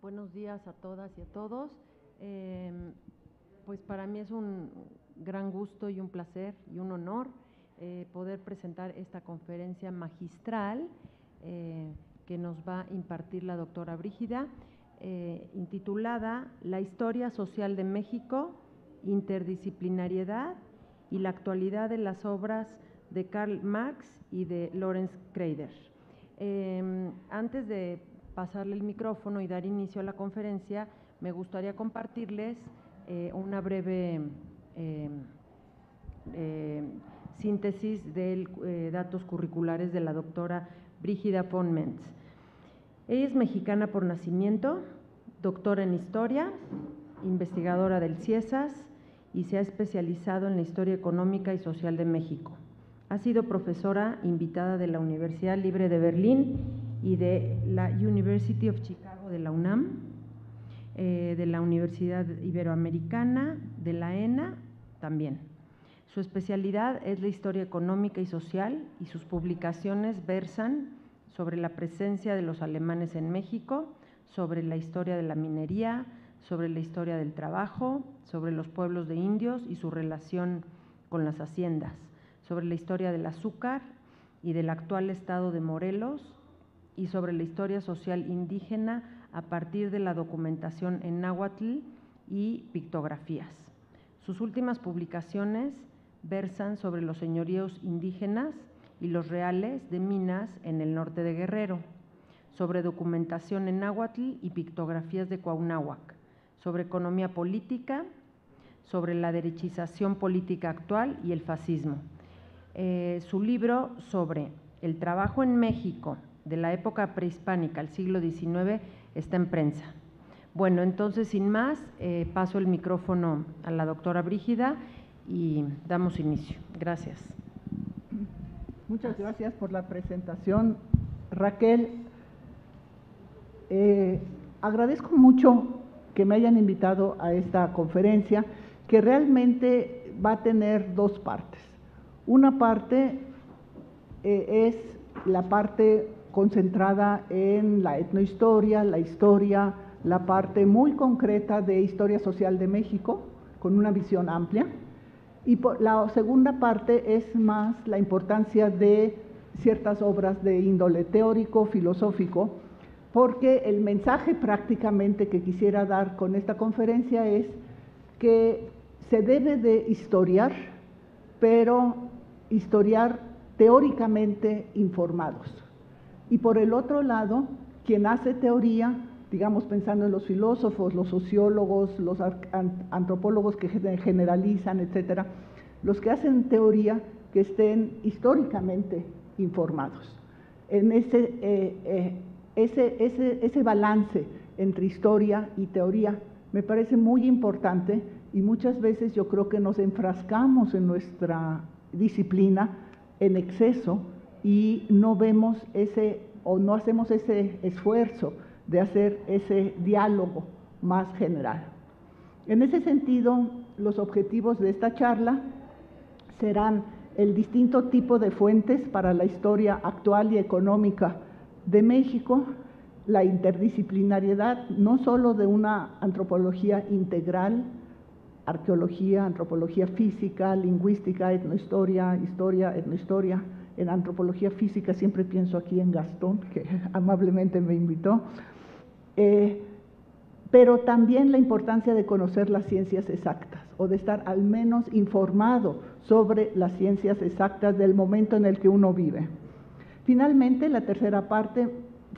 Buenos días a todas y a todos. Pues para mí es un gran gusto y un placer y un honor poder presentar esta conferencia magistral que nos va a impartir la doctora Brígida, intitulada La historia social de México, interdisciplinariedad y la actualidad de las obras de Karl Marx y de Lorenz Kreider. Antes de pasarle el micrófono y dar inicio a la conferencia, me gustaría compartirles una breve síntesis de datos curriculares de la doctora Brígida von Mentz. Ella es mexicana por nacimiento, doctora en Historia, investigadora del CIESAS y se ha especializado en la historia económica y social de México. Ha sido profesora invitada de la Universidad Libre de Berlín y de la University of Chicago de la UNAM, de la Universidad Iberoamericana, de la ENA también. Su especialidad es la historia económica y social y sus publicaciones versan sobre la presencia de los alemanes en México, sobre la historia de la minería, sobre la historia del trabajo, sobre los pueblos de indios y su relación con las haciendas, sobre la historia del azúcar y del actual estado de Morelos, y sobre la historia social indígena a partir de la documentación en náhuatl y pictografías. Sus últimas publicaciones versan sobre los señoríos indígenas y los reales de minas en el norte de Guerrero, sobre documentación en náhuatl y pictografías de Cuauhnáhuac, sobre economía política, sobre la derechización política actual y el fascismo. Su libro sobre el trabajo en México de la época prehispánica al siglo XIX está en prensa. Bueno, entonces, sin más, paso el micrófono a la doctora Brígida y damos inicio. Gracias. Muchas gracias por la presentación, Raquel. Agradezco mucho que me hayan invitado a esta conferencia, que realmente va a tener dos partes. Una parte es la parte concentrada en la etnohistoria, la historia, la parte muy concreta de historia social de México, con una visión amplia. Y la segunda parte es más la importancia de ciertas obras de índole teórico, filosófico, porque el mensaje prácticamente que quisiera dar con esta conferencia es que se debe de historiar, pero historiar teóricamente informados. Y por el otro lado, quien hace teoría, digamos pensando en los filósofos, los sociólogos, los antropólogos que generalizan, etcétera, los que hacen teoría que estén históricamente informados. En ese balance entre historia y teoría me parece muy importante, y muchas veces yo creo que nos enfrascamos en nuestra disciplina en exceso y no vemos no hacemos ese esfuerzo de hacer ese diálogo más general. En ese sentido, los objetivos de esta charla serán el distinto tipo de fuentes para la historia actual y económica de México, la interdisciplinariedad no solo de una antropología integral, arqueología, antropología física, lingüística, etnohistoria, historia, etnohistoria. En antropología física siempre pienso aquí en Gastón, que amablemente me invitó, pero también la importancia de conocer las ciencias exactas, o de estar al menos informado sobre las ciencias exactas del momento en el que uno vive. Finalmente, la tercera parte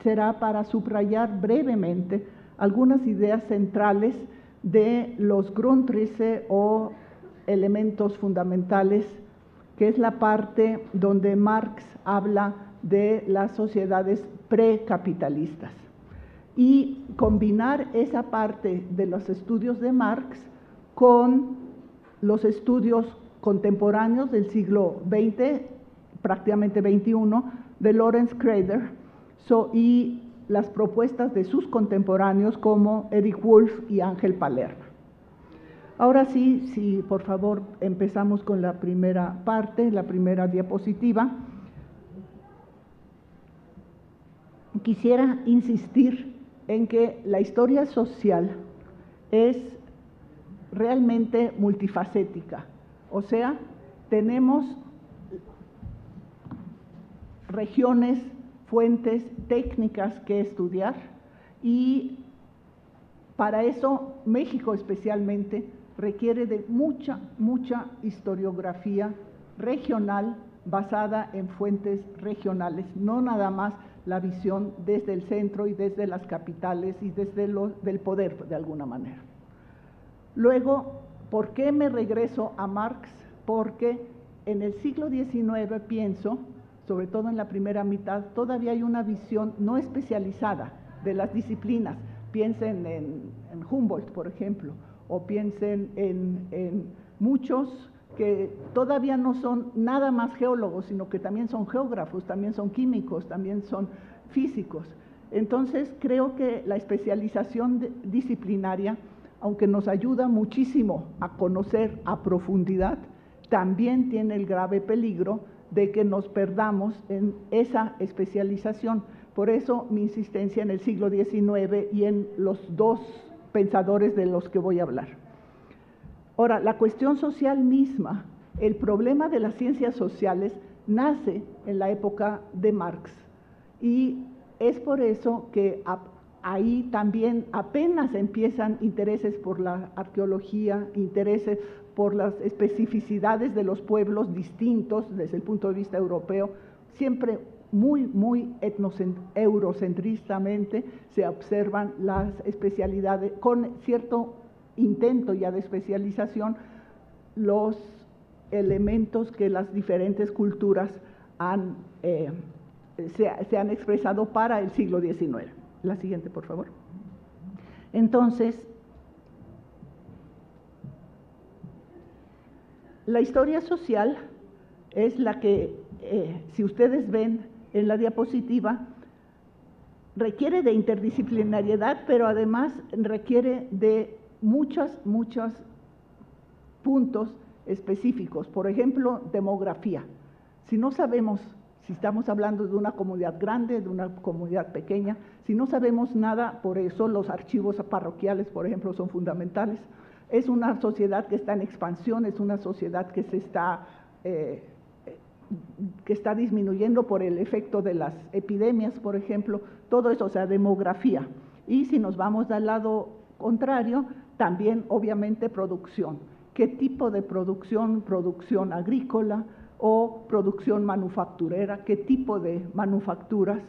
será para subrayar brevemente algunas ideas centrales de los Grundrisse o elementos fundamentales, que es la parte donde Marx habla de las sociedades precapitalistas, y combinar esa parte de los estudios de Marx con los estudios contemporáneos del siglo XX, prácticamente XXI, de Lorenz Kreider, y las propuestas de sus contemporáneos como Eric Wolf y Ángel Palermo. Ahora sí, por favor, empezamos con la primera parte, la primera diapositiva. Quisiera insistir en que la historia social es realmente multifacética. O sea, tenemos regiones, fuentes, técnicas que estudiar, y para eso México especialmente requiere de mucha historiografía regional basada en fuentes regionales, no nada más la visión desde el centro y desde las capitales y desde del poder de alguna manera. Luego, ¿por qué me regreso a Marx? Porque en el siglo XIX pienso, sobre todo en la primera mitad, todavía hay una visión no especializada de las disciplinas. Piensen en Humboldt, por ejemplo, o piensen en muchos que todavía no son nada más geólogos, sino que también son geógrafos, también son químicos, también son físicos. Entonces, creo que la especialización disciplinaria, aunque nos ayuda muchísimo a conocer a profundidad, también tiene el grave peligro de que nos perdamos en esa especialización. Por eso mi insistencia en el siglo XIX y en los dos pensadores de los que voy a hablar. Ahora, la cuestión social misma, el problema de las ciencias sociales nace en la época de Marx, y es por eso que ahí también apenas empiezan intereses por la arqueología, intereses por las especificidades de los pueblos distintos desde el punto de vista europeo, siempre muy eurocentristamente se observan las especialidades, con cierto intento ya de especialización, los elementos que las diferentes culturas se han expresado para el siglo XIX. La siguiente, por favor. Entonces, la historia social es la que, si ustedes ven en la diapositiva, requiere de interdisciplinariedad, pero además requiere de muchos puntos específicos. Por ejemplo, demografía. Si no sabemos si estamos hablando de una comunidad grande, de una comunidad pequeña, si no sabemos nada, por eso los archivos parroquiales, por ejemplo, son fundamentales. Es una sociedad que está en expansión, es una sociedad que está disminuyendo por el efecto de las epidemias, por ejemplo, todo eso, o sea, demografía. Y si nos vamos al lado contrario, también obviamente producción. ¿Qué tipo de producción? Producción agrícola o producción manufacturera, qué tipo de manufacturas,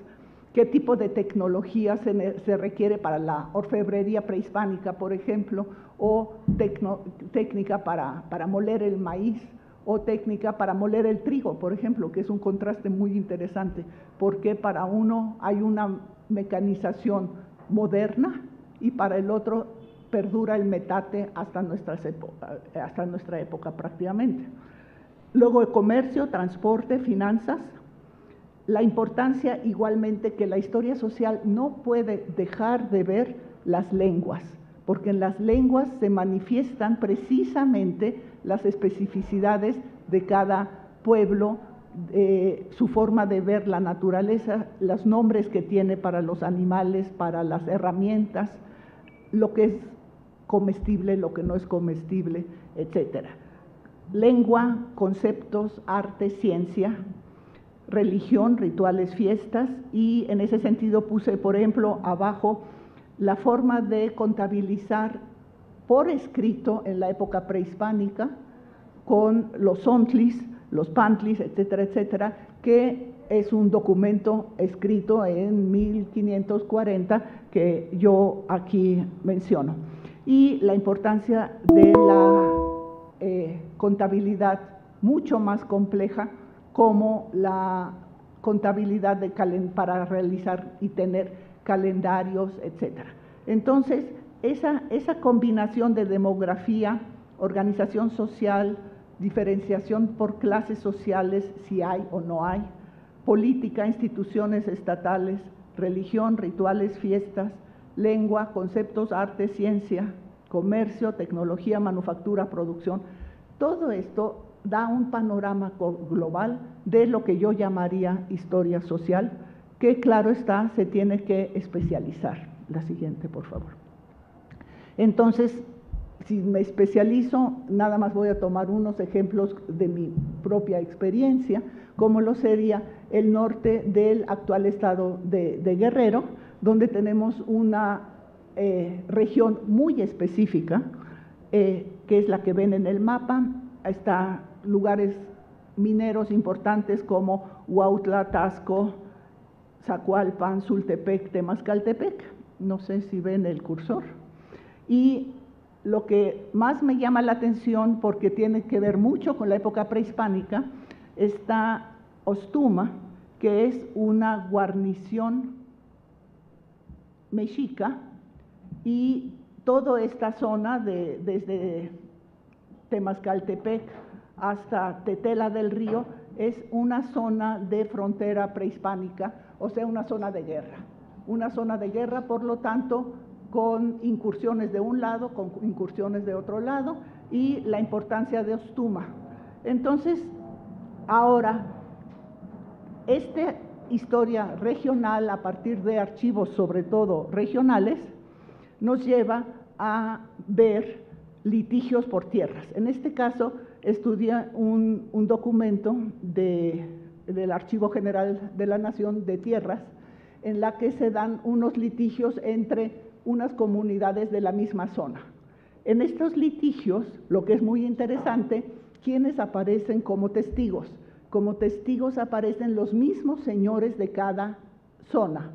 qué tipo de tecnología se requiere para la orfebrería prehispánica, por ejemplo, o técnica para moler el maíz, o técnica para moler el trigo, por ejemplo, que es un contraste muy interesante, porque para uno hay una mecanización moderna y para el otro perdura el metate hasta nuestra época prácticamente. Luego el comercio, transporte, finanzas. La importancia igualmente que la historia social no puede dejar de ver las lenguas, porque en las lenguas se manifiestan precisamente las especificidades de cada pueblo, su forma de ver la naturaleza, los nombres que tiene para los animales, para las herramientas, lo que es comestible, lo que no es comestible, etcétera. Lengua, conceptos, arte, ciencia, religión, rituales, fiestas, y en ese sentido puse, por ejemplo, abajo la forma de contabilizar por escrito en la época prehispánica con los sontlis, los pantlis, etcétera, etcétera, que es un documento escrito en 1540 que yo aquí menciono. Y la importancia de la contabilidad mucho más compleja como la contabilidad para realizar y tener calendarios, etcétera. Entonces, esa combinación de demografía, organización social, diferenciación por clases sociales, si hay o no hay, política, instituciones estatales, religión, rituales, fiestas, lengua, conceptos, arte, ciencia, comercio, tecnología, manufactura, producción, todo esto da un panorama global de lo que yo llamaría historia social, que claro está, se tiene que especializar. La siguiente, por favor. Entonces, si me especializo, nada más voy a tomar unos ejemplos de mi propia experiencia, como lo sería el norte del actual estado de Guerrero, donde tenemos una región muy específica, que es la que ven en el mapa. Está lugares mineros importantes como Huautla, Taxco, Zacualpan, Sultepec, Temascaltepec. No sé si ven el cursor. Y lo que más me llama la atención, porque tiene que ver mucho con la época prehispánica, está Ostuma, que es una guarnición mexica, y toda esta zona desde Temascaltepec hasta Tetela del Río es una zona de frontera prehispánica, o sea, una zona de guerra. Una zona de guerra, por lo tanto, con incursiones de un lado, con incursiones de otro lado, y la importancia de Ostuma. Entonces, ahora, esta historia regional, a partir de archivos sobre todo regionales, nos lleva a ver litigios por tierras. En este caso, estudia un documento del Archivo General de la Nación de Tierras, en la que se dan unos litigios entre unas comunidades de la misma zona. En estos litigios, lo que es muy interesante, ¿quiénes aparecen como testigos? Como testigos aparecen los mismos señores de cada zona.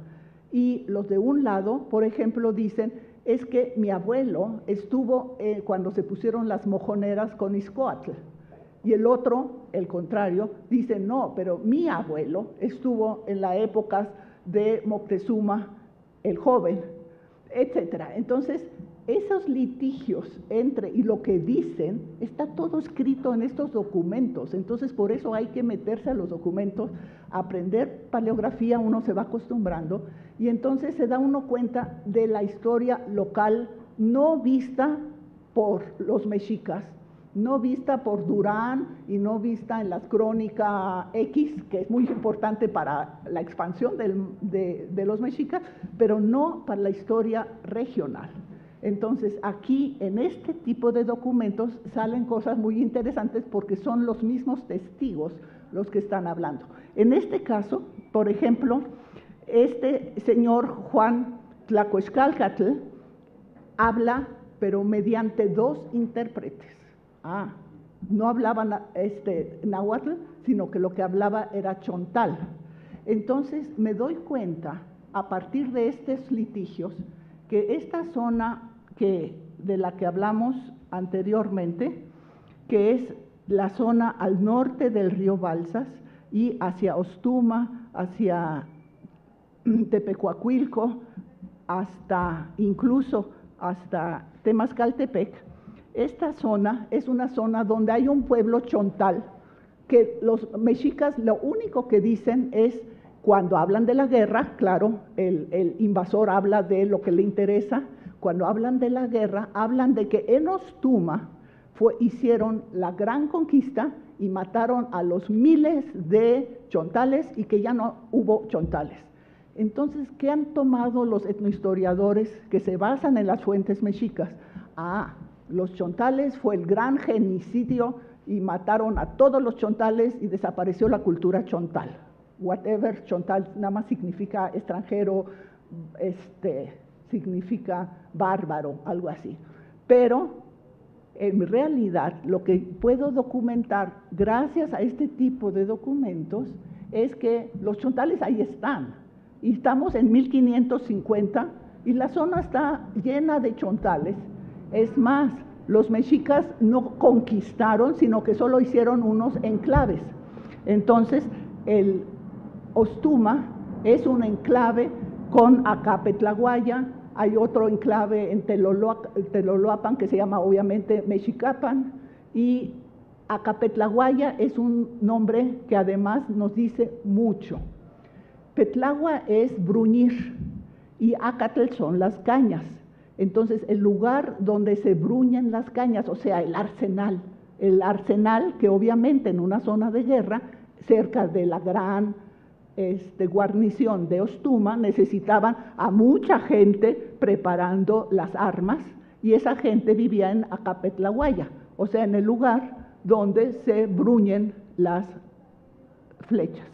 Y los de un lado, por ejemplo, dicen, es que mi abuelo estuvo cuando se pusieron las mojoneras con Izcoatl. Y el otro, el contrario, dice, no, pero mi abuelo estuvo en la época de Moctezuma el joven, etcétera. Entonces, esos litigios y lo que dicen, está todo escrito en estos documentos. Entonces, por eso hay que meterse a los documentos, aprender paleografía, uno se va acostumbrando, y entonces se da uno cuenta de la historia local, no vista por los mexicas, no vista por Durán y no vista en las crónicas X, que es muy importante para la expansión de los mexicas, pero no para la historia regional. Entonces, aquí, en este tipo de documentos, salen cosas muy interesantes porque son los mismos testigos los que están hablando. En este caso, por ejemplo, este señor Juan Tlacoexcalcatl habla, pero mediante dos intérpretes. No hablaban náhuatl, sino que lo que hablaba era chontal. Entonces, me doy cuenta, a partir de estos litigios, que esta zona de la que hablamos anteriormente, que es la zona al norte del río Balsas y hacia Ostuma, hacia Tepecuacuilco, incluso hasta Temascaltepec, esta zona es una zona donde hay un pueblo chontal, que los mexicas lo único que dicen es, cuando hablan de la guerra, claro, el invasor habla de lo que le interesa. Cuando hablan de la guerra, hablan de que en Ostuma hicieron la gran conquista y mataron a los miles de chontales y que ya no hubo chontales. Entonces, ¿qué han tomado los etnohistoriadores que se basan en las fuentes mexicas? Los chontales fue el gran genocidio y mataron a todos los chontales y desapareció la cultura chontal. Whatever, chontal nada más significa extranjero, significa bárbaro, algo así. Pero en realidad lo que puedo documentar gracias a este tipo de documentos es que los chontales ahí están. Y estamos en 1550 y la zona está llena de chontales. Es más, los mexicas no conquistaron, sino que solo hicieron unos enclaves. Entonces, el Ostuma es un enclave con Acapetlaguaya, hay otro enclave en Teloloapan que se llama obviamente Mexicapan, y Acapetlaguaya es un nombre que además nos dice mucho. Petlagua es bruñir y Acatl son las cañas. Entonces, el lugar donde se bruñen las cañas, o sea, el arsenal que obviamente en una zona de guerra, cerca de la gran guarnición de Ostuma necesitaban a mucha gente preparando las armas, y esa gente vivía en Acapetlahuaya, o sea, en el lugar donde se bruñen las flechas.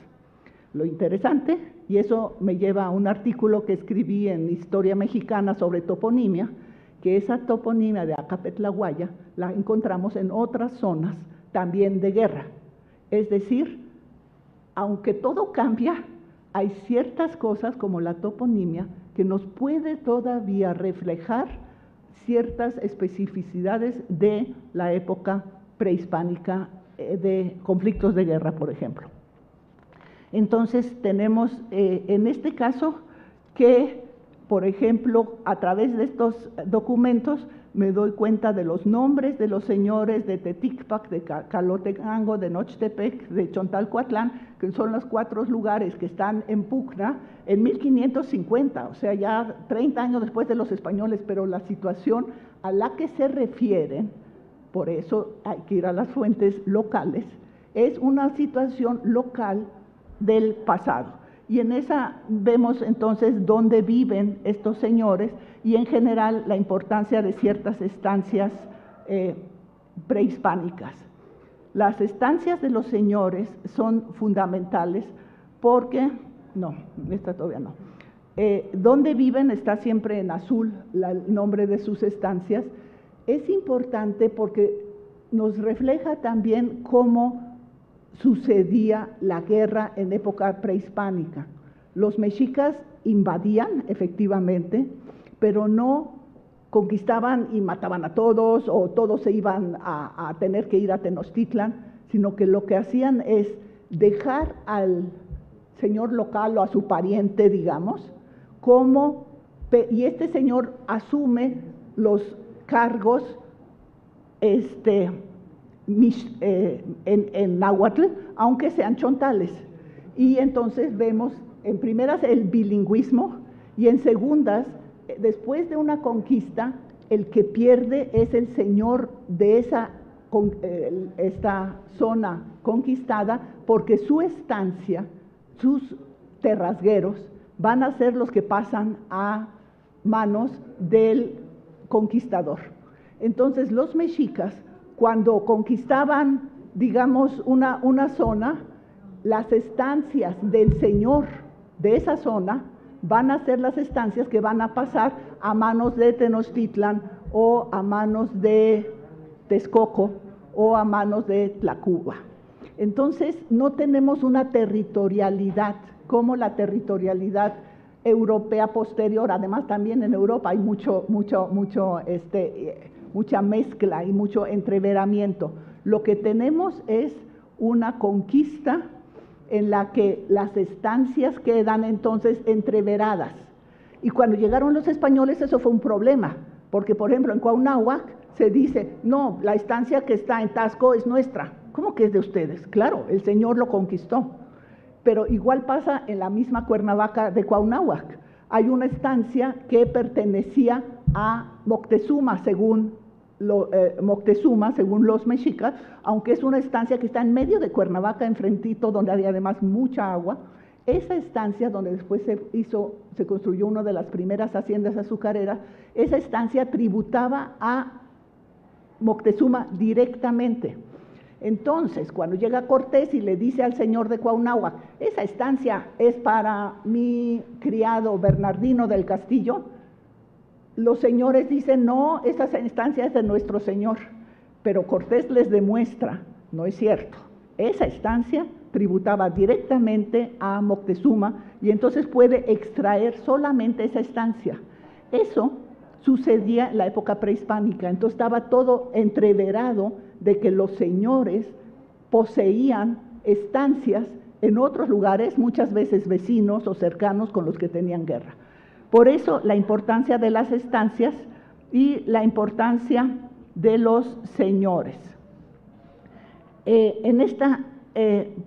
Lo interesante, y eso me lleva a un artículo que escribí en Historia Mexicana sobre toponimia, que esa toponimia de Acapetlahuaya la encontramos en otras zonas también de guerra. Es decir, aunque todo cambia, hay ciertas cosas como la toponimia que nos puede todavía reflejar ciertas especificidades de la época prehispánica, de conflictos de guerra, por ejemplo. Entonces tenemos en este caso que, por ejemplo, a través de estos documentos me doy cuenta de los nombres de los señores de Teticpac, de Calotenango, de Nochtepec, de Chontalcoatlán, que son los 4 lugares que están en pugna en 1550, o sea, ya 30 años después de los españoles, pero la situación a la que se refieren, por eso hay que ir a las fuentes locales, es una situación local del pasado. Y en esa vemos entonces dónde viven estos señores y en general la importancia de ciertas estancias prehispánicas. Las estancias de los señores son fundamentales porque, no, esta todavía no. Dónde viven está siempre en azul el nombre de sus estancias. Es importante porque nos refleja también cómo sucedía la guerra en época prehispánica. Los mexicas invadían, efectivamente, pero no conquistaban y mataban a todos, o todos se iban a tener que ir a Tenochtitlan, sino que lo que hacían es dejar al señor local o a su pariente, digamos, y este señor asume los cargos en náhuatl, aunque sean chontales. Y entonces vemos en primeras el bilingüismo y en segundas, después de una conquista, el que pierde es el señor de esta zona conquistada, porque su estancia, sus terrasgueros, van a ser los que pasan a manos del conquistador. Entonces los mexicas, cuando conquistaban, digamos, una zona, las estancias del señor de esa zona van a ser las estancias que van a pasar a manos de Tenochtitlan o a manos de Texcoco o a manos de Tlacuba. Entonces no tenemos una territorialidad como la territorialidad europea posterior. Además también en Europa hay mucha mezcla y mucho entreveramiento. Lo que tenemos es una conquista en la que las estancias quedan entonces entreveradas. Y cuando llegaron los españoles eso fue un problema, porque por ejemplo en Cuauhnáhuac se dice, no, la estancia que está en Taxco es nuestra. ¿Cómo que es de ustedes? Claro, el señor lo conquistó. Pero igual pasa en la misma Cuernavaca de Cuauhnáhuac. Hay una estancia que pertenecía a Moctezuma, según los mexicas, aunque es una estancia que está en medio de Cuernavaca, enfrentito, donde hay además mucha agua. Esa estancia, donde después se construyó una de las primeras haciendas azucareras, esa estancia tributaba a Moctezuma directamente. Entonces, cuando llega Cortés y le dice al señor de Cuauhnáhuac, esa estancia es para mi criado Bernardino del Castillo, los señores dicen, no, esa estancia es de nuestro señor. Pero Cortés les demuestra, no es cierto, esa estancia tributaba directamente a Moctezuma y entonces puede extraer solamente esa estancia. Eso sucedía en la época prehispánica, entonces estaba todo entreverado de que los señores poseían estancias en otros lugares, muchas veces vecinos o cercanos con los que tenían guerra. Por eso la importancia de las estancias y la importancia de los señores. En esta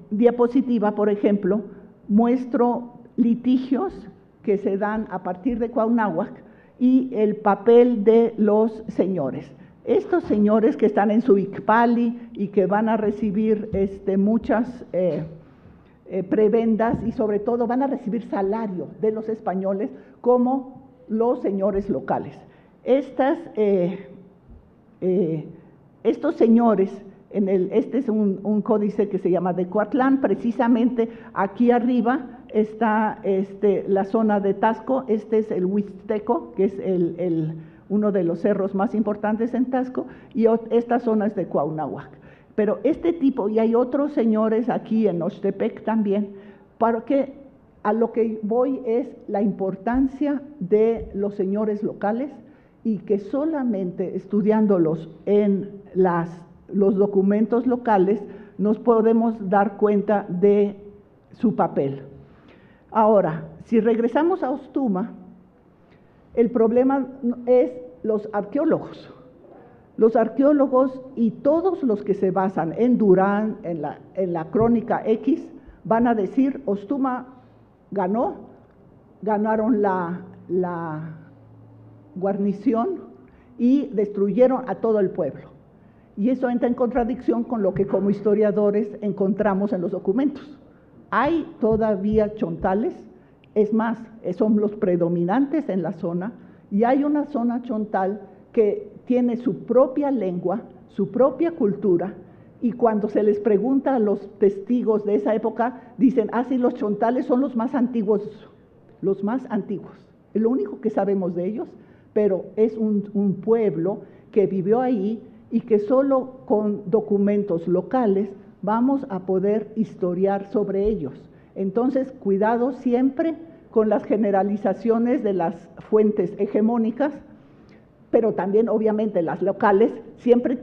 diapositiva, por ejemplo, muestro litigios que se dan a partir de Cuauhnáhuac y el papel de los señores. Estos señores que están en su Icpali y que van a recibir muchas prebendas y sobre todo van a recibir salario de los españoles como los señores locales. Estos señores, este es un códice que se llama de Coatlán, precisamente aquí arriba está la zona de Taxco, este es el Huixteco, que es uno de los cerros más importantes en Taxco, y esta zona es de Cuauhnáhuac. Pero este tipo, y hay otros señores aquí en Oxtepec también, porque a lo que voy es la importancia de los señores locales y que solamente estudiándolos en los documentos locales nos podemos dar cuenta de su papel. Ahora, si regresamos a Ostuma, el problema es los arqueólogos. Los arqueólogos y todos los que se basan en Durán, en la Crónica X, van a decir, Ostuma ganaron la guarnición y destruyeron a todo el pueblo. Y eso entra en contradicción con lo que como historiadores encontramos en los documentos. Hay todavía chontales, es más, son los predominantes en la zona, y hay una zona chontal que tiene su propia lengua, su propia cultura, y cuando se les pregunta a los testigos de esa época, dicen, sí, los chontales son los más antiguos, es lo único que sabemos de ellos, pero es un pueblo que vivió ahí y que solo con documentos locales vamos a poder historiar sobre ellos. Entonces, cuidado siempre con las generalizaciones de las fuentes hegemónicas, pero también obviamente las locales siempre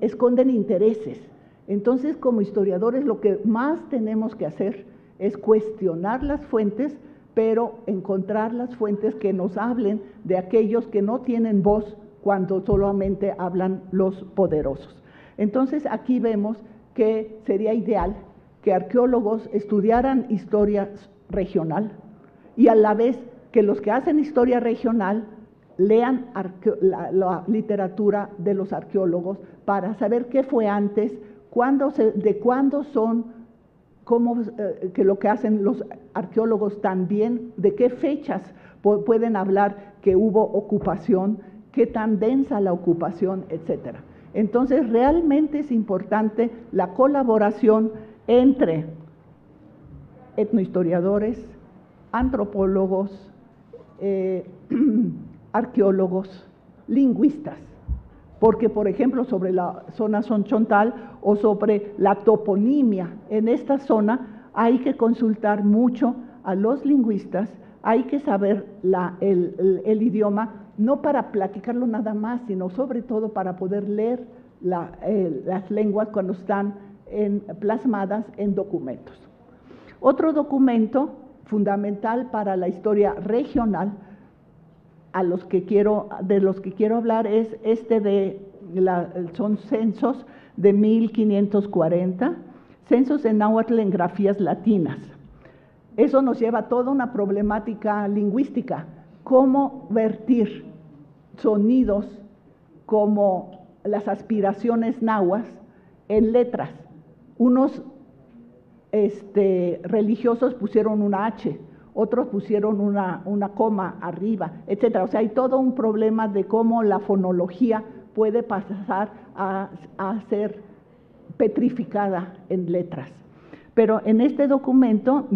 esconden intereses. Entonces, como historiadores, lo que más tenemos que hacer es cuestionar las fuentes, pero encontrar las fuentes que nos hablen de aquellos que no tienen voz cuando solamente hablan los poderosos. Entonces, aquí vemos que sería ideal que arqueólogos estudiaran historia regional y a la vez que los que hacen historia regional lean la literatura de los arqueólogos para saber qué fue antes, de cuándo son, que lo que hacen los arqueólogos también, de qué fechas pueden hablar que hubo ocupación, qué tan densa la ocupación, etcétera. Entonces, realmente es importante la colaboración entre etnohistoriadores, antropólogos, arqueólogos, lingüistas, porque, por ejemplo, sobre la zona sonchontal o sobre la toponimia en esta zona, hay que consultar mucho a los lingüistas, hay que saber el idioma, no para platicarlo nada más, sino sobre todo para poder leer las lenguas cuando están plasmadas en documentos. Otro documento fundamental para la historia regional de los que quiero hablar es son censos de 1540, censos en náhuatl en grafías latinas. Eso nos lleva a toda una problemática lingüística, cómo vertir sonidos como las aspiraciones nahuas en letras. Unos religiosos pusieron una H, otros pusieron una coma arriba, etcétera. O sea, hay todo un problema de cómo la fonología puede pasar a ser petrificada en letras. Pero en este documento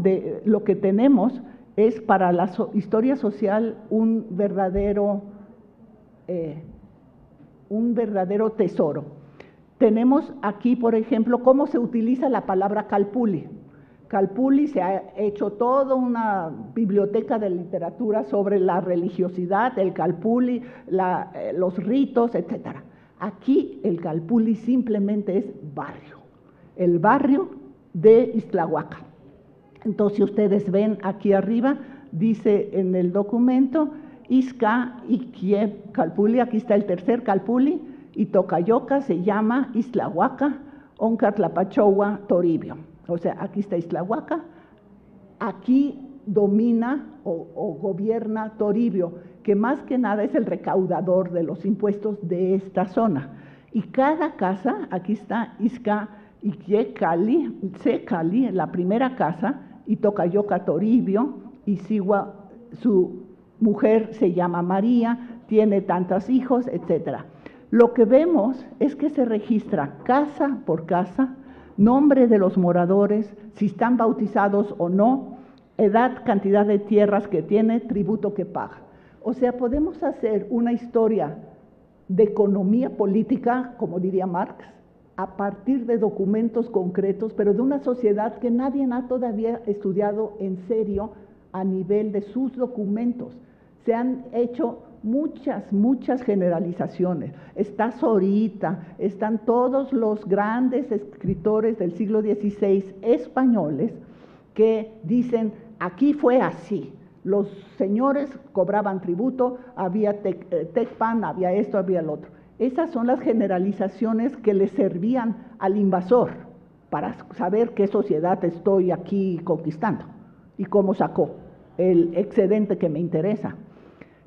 lo que tenemos es para la historia social un verdadero tesoro. Tenemos aquí, por ejemplo, cómo se utiliza la palabra calpulli. Calpulli se ha hecho toda una biblioteca de literatura sobre la religiosidad, el calpulli, los ritos, etc. Aquí el calpulli simplemente es barrio, el barrio de Ixtlahuaca. Entonces, si ustedes ven aquí arriba, dice en el documento, Ixca, Iquiev, Calpulli, aquí está el tercer Calpulli, y Tocayoca se llama Ixtlahuaca, Oncatlapachowa, Toribio. O sea, aquí está Ixtlahuaca, aquí domina o gobierna Toribio, que más que nada es el recaudador de los impuestos de esta zona. Y cada casa, aquí está Ixca, y Cali, la primera casa, y Tocayoca Toribio, y Sigua, su mujer se llama María, tiene tantos hijos, etc. Lo que vemos es que se registra casa por casa, nombre de los moradores, si están bautizados o no, edad, cantidad de tierras que tiene, tributo que paga. O sea, podemos hacer una historia de economía política, como diría Marx, a partir de documentos concretos, pero de una sociedad que nadie ha todavía estudiado en serio a nivel de sus documentos. Se han hecho muchas generalizaciones. Está Zorita, están todos los grandes escritores del siglo XVI españoles que dicen, aquí fue así. Los señores cobraban tributo, había Tecpan, había esto, había el otro. Esas son las generalizaciones que le servían al invasor para saber qué sociedad estoy aquí conquistando y cómo sacó el excedente que me interesa.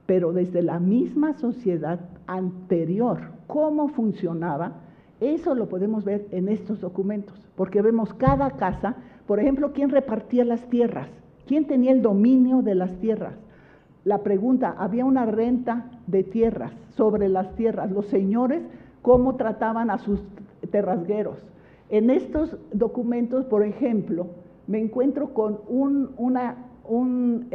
Pero desde la misma sociedad anterior, cómo funcionaba, eso lo podemos ver en estos documentos, porque vemos cada casa, por ejemplo, quién repartía las tierras, quién tenía el dominio de las tierras. La pregunta, había una renta de tierras, sobre las tierras, los señores, cómo trataban a sus terrasgueros. En estos documentos, por ejemplo, me encuentro con un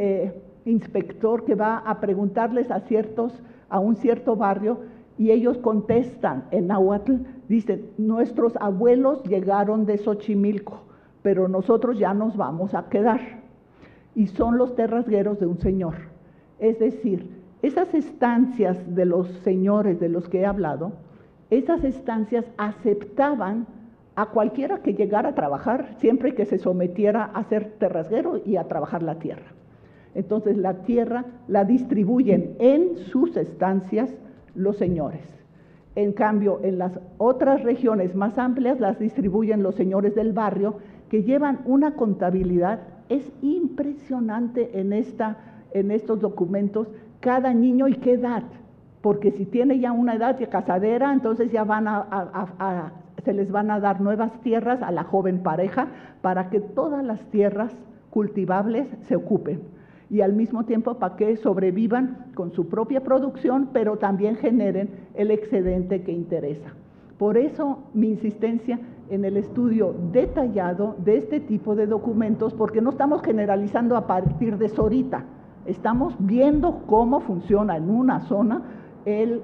inspector que va a preguntarles a un cierto barrio, y ellos contestan en náhuatl, dicen, nuestros abuelos llegaron de Xochimilco, pero nosotros ya nos vamos a quedar. Y son los terrasgueros de un señor. Es decir, esas estancias de los señores de los que he hablado, esas estancias aceptaban a cualquiera que llegara a trabajar, siempre que se sometiera a ser terrasguero y a trabajar la tierra. Entonces la tierra la distribuyen en sus estancias los señores. En cambio, en las otras regiones más amplias las distribuyen los señores del barrio, que llevan una contabilidad. Es impresionante en estos documentos, cada niño y qué edad, porque si tiene ya una edad de casadera, entonces ya se les van a dar nuevas tierras a la joven pareja para que todas las tierras cultivables se ocupen y al mismo tiempo para que sobrevivan con su propia producción, pero también generen el excedente que interesa. Por eso mi insistencia en el estudio detallado de este tipo de documentos, porque no estamos generalizando a partir de Zorita, estamos viendo cómo funciona en una zona el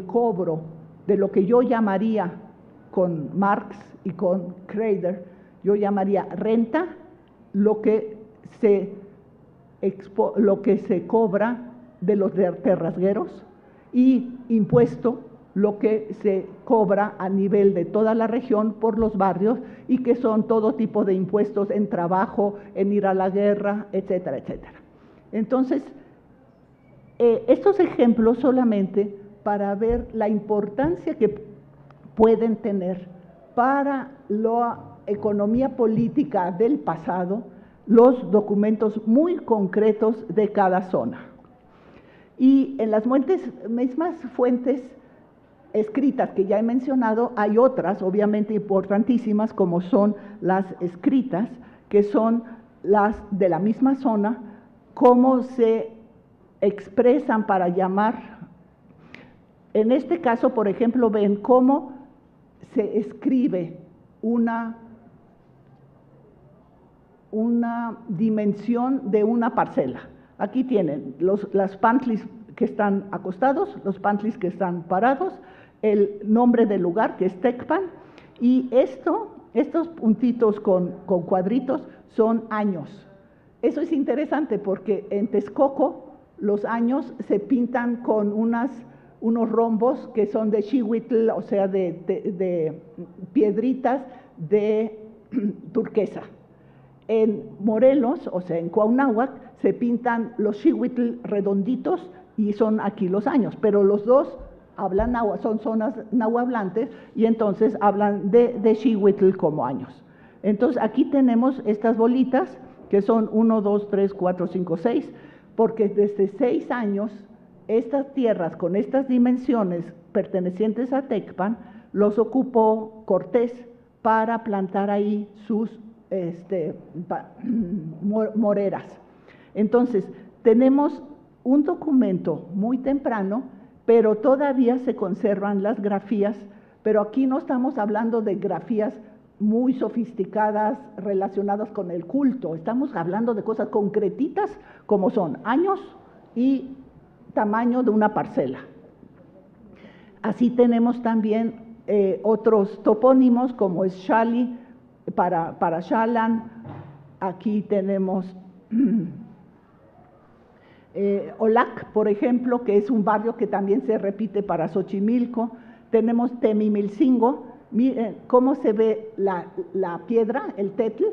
cobro de lo que yo llamaría, con Marx y con Kreider, yo llamaría renta, lo que se cobra de los terrasgueros, y impuesto, lo que se cobra a nivel de toda la región por los barrios, y que son todo tipo de impuestos en trabajo, en ir a la guerra, etcétera, etcétera. Entonces, estos ejemplos solamente para ver la importancia que pueden tener para la economía política del pasado los documentos muy concretos de cada zona. Y en las mismas fuentes escritas que ya he mencionado, hay otras obviamente importantísimas, como son las escritas, que son las de la misma zona, cómo se expresan para llamar. En este caso, por ejemplo, ven cómo se escribe una dimensión de una parcela. Aquí tienen las pantlis que están acostados, los pantlis que están parados, el nombre del lugar, que es Tecpan, y estos puntitos con cuadritos son años. Eso es interesante porque en Texcoco los años se pintan con unos rombos que son de xihuitl, o sea, de piedritas de turquesa. En Morelos, o sea, en Cuauhnáhuac, se pintan los xihuitl redonditos y son aquí los años, pero los dos hablan náhuatl, son zonas nahuablantes, y entonces hablan de xihuitl como años. Entonces aquí tenemos estas bolitas que son 1, 2, 3, 4, 5, 6, porque desde 6 años estas tierras con estas dimensiones pertenecientes a Tecpan, los ocupó Cortés para plantar ahí sus moreras. Entonces, tenemos un documento muy temprano, pero todavía se conservan las grafías, pero aquí no estamos hablando de grafías muy sofisticadas relacionadas con el culto, estamos hablando de cosas concretitas como son años y tamaño de una parcela. Así tenemos también otros topónimos como es Xali para Xalan. Aquí tenemos Olac, por ejemplo, que es un barrio que también se repite para Xochimilco. Tenemos Temimilcingo, miren cómo se ve la piedra, el tetl,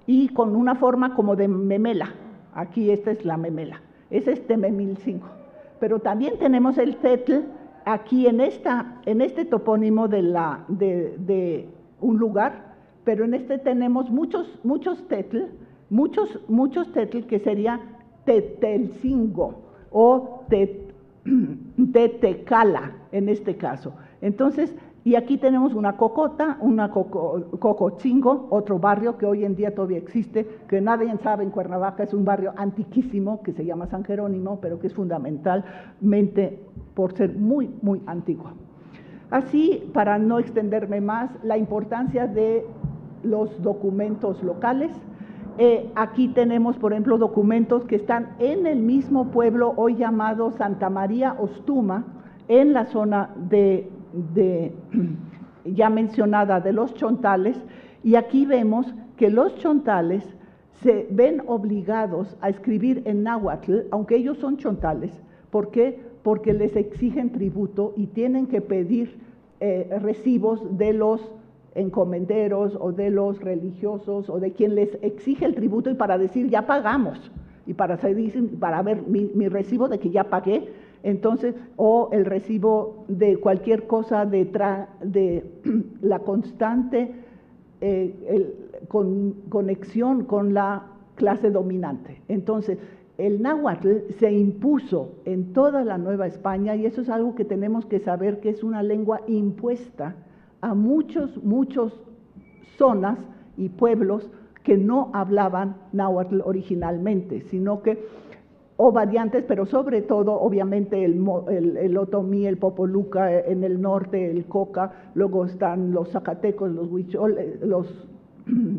y con una forma como de memela. Aquí esta es la memela, ese es Temimilcingo. Pero también tenemos el tetl aquí en este topónimo de un lugar, pero en este tenemos muchos tetl, muchos tetl que sería Tetelcingo o Tetecala en este caso. Entonces, y aquí tenemos una Cocota, una Cocotzingo, otro barrio que hoy en día todavía existe, que nadie sabe en Cuernavaca, es un barrio antiquísimo que se llama San Jerónimo, pero que es fundamentalmente por ser muy, muy antiguo. Así, para no extenderme más, la importancia de los documentos locales. Aquí tenemos, por ejemplo, documentos que están en el mismo pueblo hoy llamado Santa María Ostuma, en la zona ya mencionada de los chontales, y aquí vemos que los chontales se ven obligados a escribir en náhuatl, aunque ellos son chontales. ¿Por qué? Porque les exigen tributo y tienen que pedir recibos de los encomenderos o de los religiosos o de quien les exige el tributo y para decir ya pagamos y para ver mi recibo de que ya pagué, entonces, o el recibo de cualquier cosa de la constante conexión con la clase dominante. Entonces, el náhuatl se impuso en toda la Nueva España y eso es algo que tenemos que saber, que es una lengua impuesta a muchos zonas y pueblos que no hablaban náhuatl originalmente, sino que, o variantes, pero sobre todo, obviamente, el otomí, el popoluca, en el norte, el coca, luego están los zacatecos, los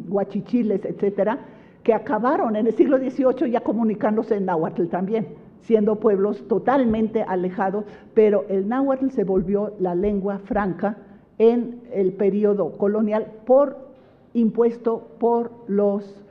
huachichiles, etcétera, que acabaron en el siglo XVIII ya comunicándose en náhuatl también, siendo pueblos totalmente alejados, pero el náhuatl se volvió la lengua franca en el periodo colonial impuesto por los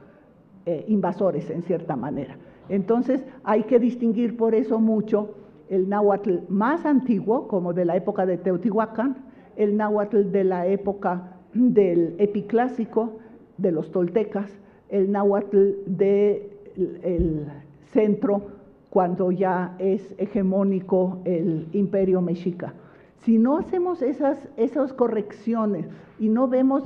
invasores, en cierta manera. Entonces, hay que distinguir por eso mucho el náhuatl más antiguo, como de la época de Teotihuacán, el náhuatl de la época del epiclásico, de los toltecas, el náhuatl del centro, cuando ya es hegemónico el imperio mexica. Si no hacemos esas correcciones y no vemos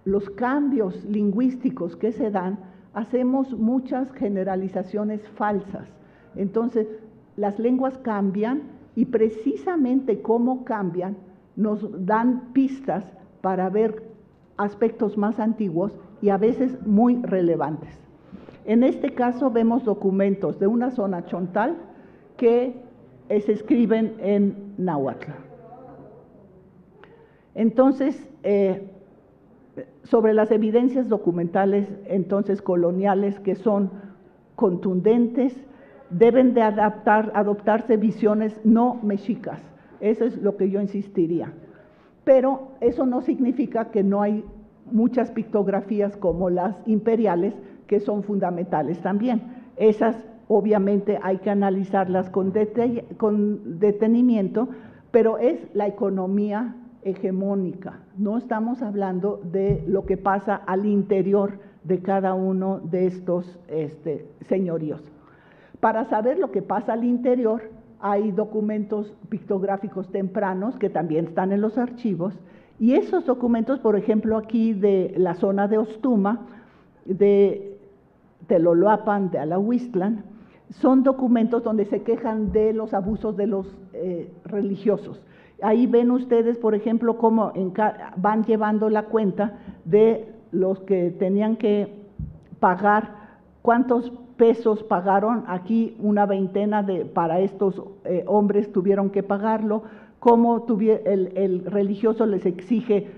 los cambios lingüísticos que se dan, hacemos muchas generalizaciones falsas. Entonces, las lenguas cambian y precisamente cómo cambian nos dan pistas para ver aspectos más antiguos y a veces muy relevantes. En este caso vemos documentos de una zona chontal que se escriben en náhuatl. Entonces, sobre las evidencias documentales entonces coloniales que son contundentes, deben de adoptarse visiones no mexicas. Eso es lo que yo insistiría. Pero eso no significa que no hay muchas pictografías como las imperiales que son fundamentales también. Esas obviamente hay que analizarlas con detenimiento, pero es la economía hegemónica. No estamos hablando de lo que pasa al interior de cada uno de estos señoríos. Para saber lo que pasa al interior, hay documentos pictográficos tempranos que también están en los archivos, y esos documentos, por ejemplo, aquí de la zona de Ostuma, de Teloloapan, de Alahuistlan, son documentos donde se quejan de los abusos de los religiosos. Ahí ven ustedes, por ejemplo, cómo van llevando la cuenta de los que tenían que pagar, cuántos pesos pagaron. Aquí una veintena para estos hombres tuvieron que pagarlo, cómo el religioso les exige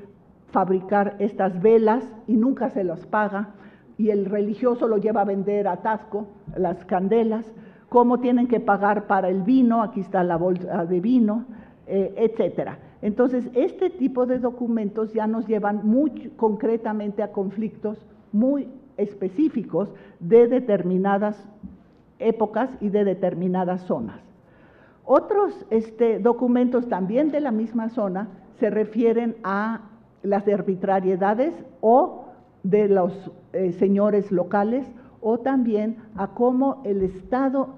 fabricar estas velas y nunca se las paga, y el religioso lo lleva a vender a Tasco, las candelas, cómo tienen que pagar para el vino, aquí está la bolsa de vino, etcétera. Entonces, este tipo de documentos ya nos llevan muy concretamente a conflictos muy específicos de determinadas épocas y de determinadas zonas. Otros documentos también de la misma zona se refieren a las arbitrariedades o de los señores locales, o también a cómo el Estado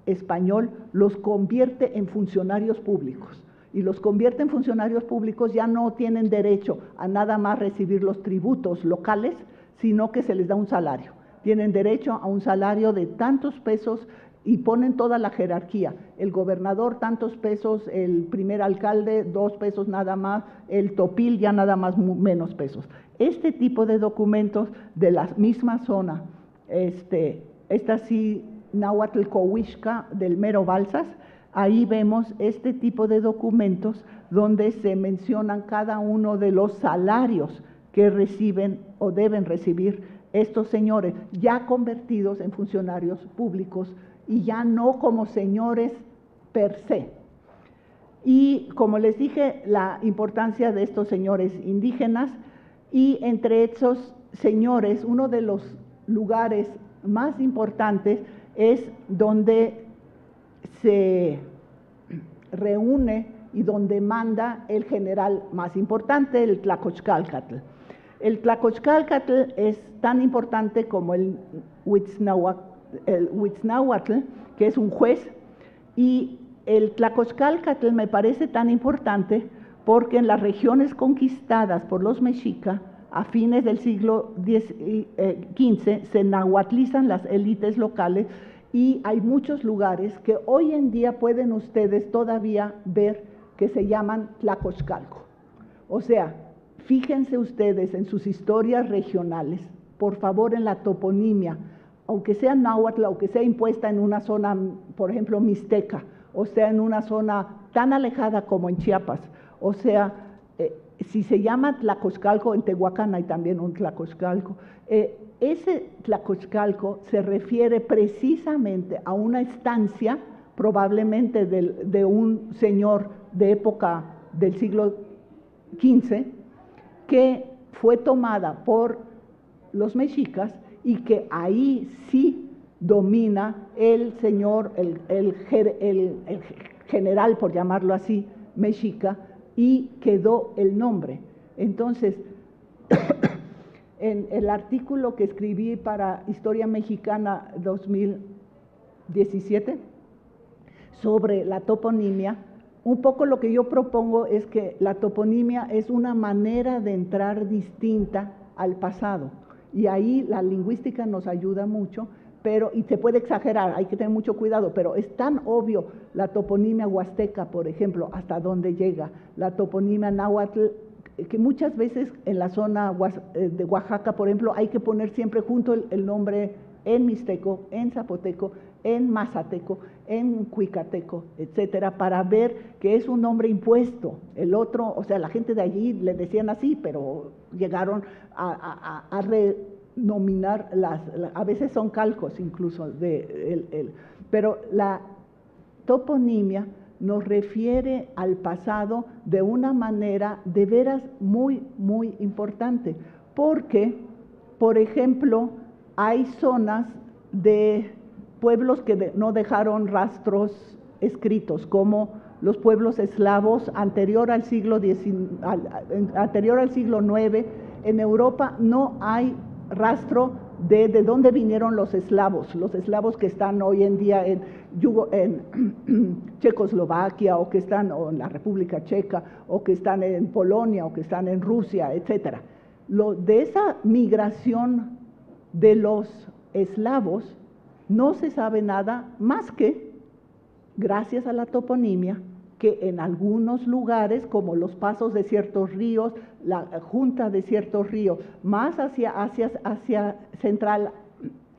español los convierte en funcionarios públicos. Y los convierte en funcionarios públicos, ya no tienen derecho a nada más recibir los tributos locales, sino que se les da un salario. Tienen derecho a un salario de tantos pesos y ponen toda la jerarquía. El gobernador tantos pesos, el primer alcalde 2 pesos nada más, el topil ya nada más menos pesos. Este tipo de documentos de la misma zona, esta sí, Náhuatl Cohuixca del Mero Balsas, ahí vemos este tipo de documentos donde se mencionan cada uno de los salarios que reciben o deben recibir estos señores, ya convertidos en funcionarios públicos y ya no como señores per se. Y como les dije, la importancia de estos señores indígenas, y entre esos señores, uno de los lugares más importantes es donde se reúne y donde manda el general más importante, el Tlacochcalcatl. El Tlacochcalcatl es tan importante como el Huitznahuatl, que es un juez, y el Tlacochcalcatl me parece tan importante porque en las regiones conquistadas por los mexicas, a fines del siglo XV, se nahuatlizan las élites locales, y hay muchos lugares que hoy en día pueden ustedes todavía ver que se llaman Tlacochcalco. O sea, fíjense ustedes en sus historias regionales, por favor, en la toponimia, aunque sea náhuatl, aunque sea impuesta en una zona, por ejemplo, mixteca, o sea, en una zona tan alejada como en Chiapas, o sea, si se llama Tlacochcalco, en Tehuacán hay también un Tlacochcalco. Ese Tlacochcalco se refiere precisamente a una estancia, probablemente de un señor de época del siglo XV, que fue tomada por los mexicas y que ahí sí domina el señor, el general, por llamarlo así, mexica, y quedó el nombre. Entonces, en el artículo que escribí para Historia Mexicana 2017 sobre la toponimia, un poco lo que yo propongo es que la toponimia es una manera de entrar distinta al pasado, y ahí la lingüística nos ayuda mucho, y se puede exagerar, hay que tener mucho cuidado, pero es tan obvio la toponimia huasteca, por ejemplo, hasta dónde llega, la toponimia náhuatl, que muchas veces en la zona de Oaxaca, por ejemplo, hay que poner siempre junto el nombre en mixteco, en zapoteco, en mazateco, en cuicateco, etcétera, para ver que es un nombre impuesto. El otro, o sea, la gente de allí le decían así, pero llegaron a renominar a veces son calcos incluso, pero la toponimia nos refiere al pasado de una manera de veras muy, muy importante, porque, por ejemplo, hay zonas de pueblos que no dejaron rastros escritos, como los pueblos eslavos anterior al siglo IX, en Europa no hay rastro de dónde vinieron los eslavos que están hoy en día en Checoslovaquia, o que están en la República Checa, o que están en Polonia, o que están en Rusia, etcétera. De esa migración de los eslavos no se sabe nada más que, gracias a la toponimia, que en algunos lugares, como los pasos de ciertos ríos, la junta de ciertos ríos, más hacia central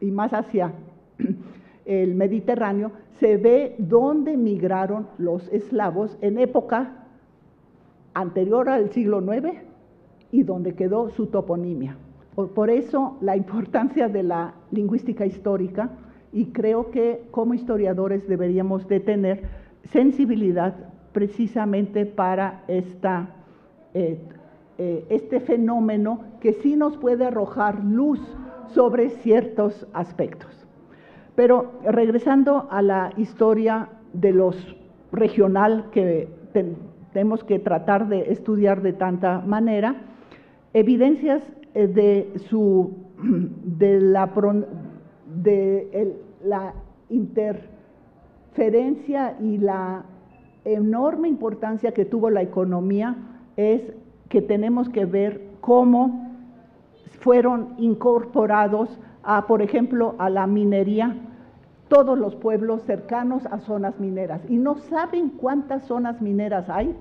y más hacia el Mediterráneo, se ve dónde migraron los eslavos en época anterior al siglo IX y donde quedó su toponimia. Por eso la importancia de la lingüística histórica, y creo que como historiadores deberíamos de tener sensibilidad precisamente para este fenómeno que sí nos puede arrojar luz sobre ciertos aspectos. Pero regresando a la historia de los regional que tenemos que tratar de estudiar de tanta manera, evidencias de la interferencia y la enorme importancia que tuvo la economía es que tenemos que ver cómo fueron incorporados por ejemplo, a la minería, todos los pueblos cercanos a zonas mineras. Y no saben cuántas zonas mineras hay,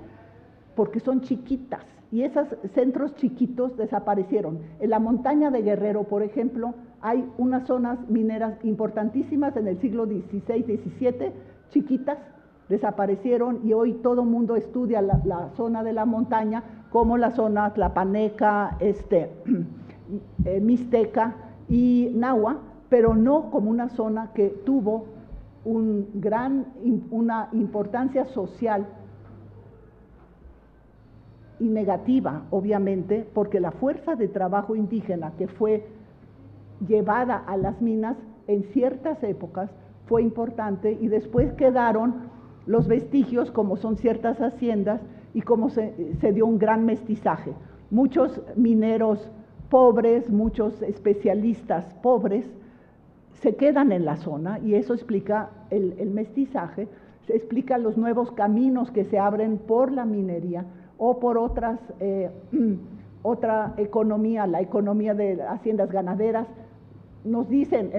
porque son chiquitas. Y esos centros chiquitos desaparecieron. En la montaña de Guerrero, por ejemplo, hay unas zonas mineras importantísimas en el siglo XVI, XVII, chiquitas, desaparecieron y hoy todo el mundo estudia la zona de la montaña como la zona tlapaneca, mixteca y nahua, pero no como una zona que tuvo una importancia social y negativa, obviamente, porque la fuerza de trabajo indígena que fue llevada a las minas en ciertas épocas fue importante y después quedaron los vestigios como son ciertas haciendas y como se dio un gran mestizaje. Muchos mineros pobres, muchos especialistas pobres se quedan en la zona y eso explica el mestizaje, se explica los nuevos caminos que se abren por la minería o por otra economía, la economía de haciendas ganaderas. Nos dicen,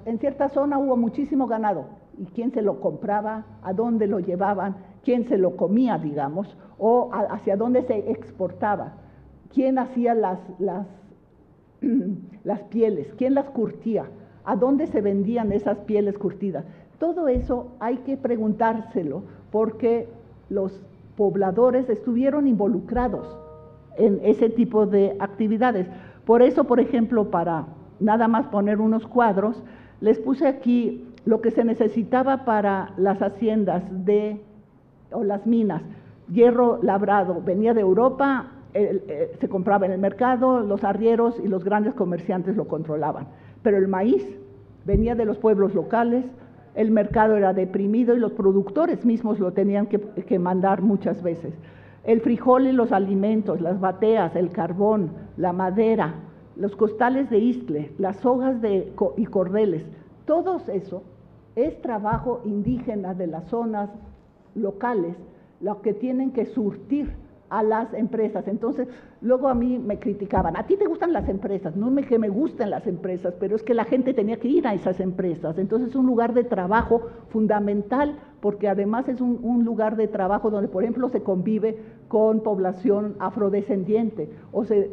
en cierta zona hubo muchísimo ganado, y quién se lo compraba, a dónde lo llevaban, quién se lo comía, digamos, o hacia dónde se exportaba, quién hacía las pieles, quién las curtía, a dónde se vendían esas pieles curtidas. Todo eso hay que preguntárselo porque los pobladores estuvieron involucrados en ese tipo de actividades. Por eso, por ejemplo, para nada más poner unos cuadros, les puse aquí lo que se necesitaba para las haciendas o las minas. Hierro labrado venía de Europa, se compraba en el mercado, los arrieros y los grandes comerciantes lo controlaban. Pero el maíz venía de los pueblos locales, el mercado era deprimido y los productores mismos lo tenían que mandar muchas veces. El frijol y los alimentos, las bateas, el carbón, la madera, los costales de iscle, las sogas y cordeles, todo eso es trabajo indígena de las zonas locales, lo que tienen que surtir a las empresas. Entonces, luego a mí me criticaban, ¿a ti te gustan las empresas? No es que me gusten las empresas, pero es que la gente tenía que ir a esas empresas. Entonces es un lugar de trabajo fundamental, porque además es un lugar de trabajo donde, por ejemplo, se convive con población afrodescendiente, o se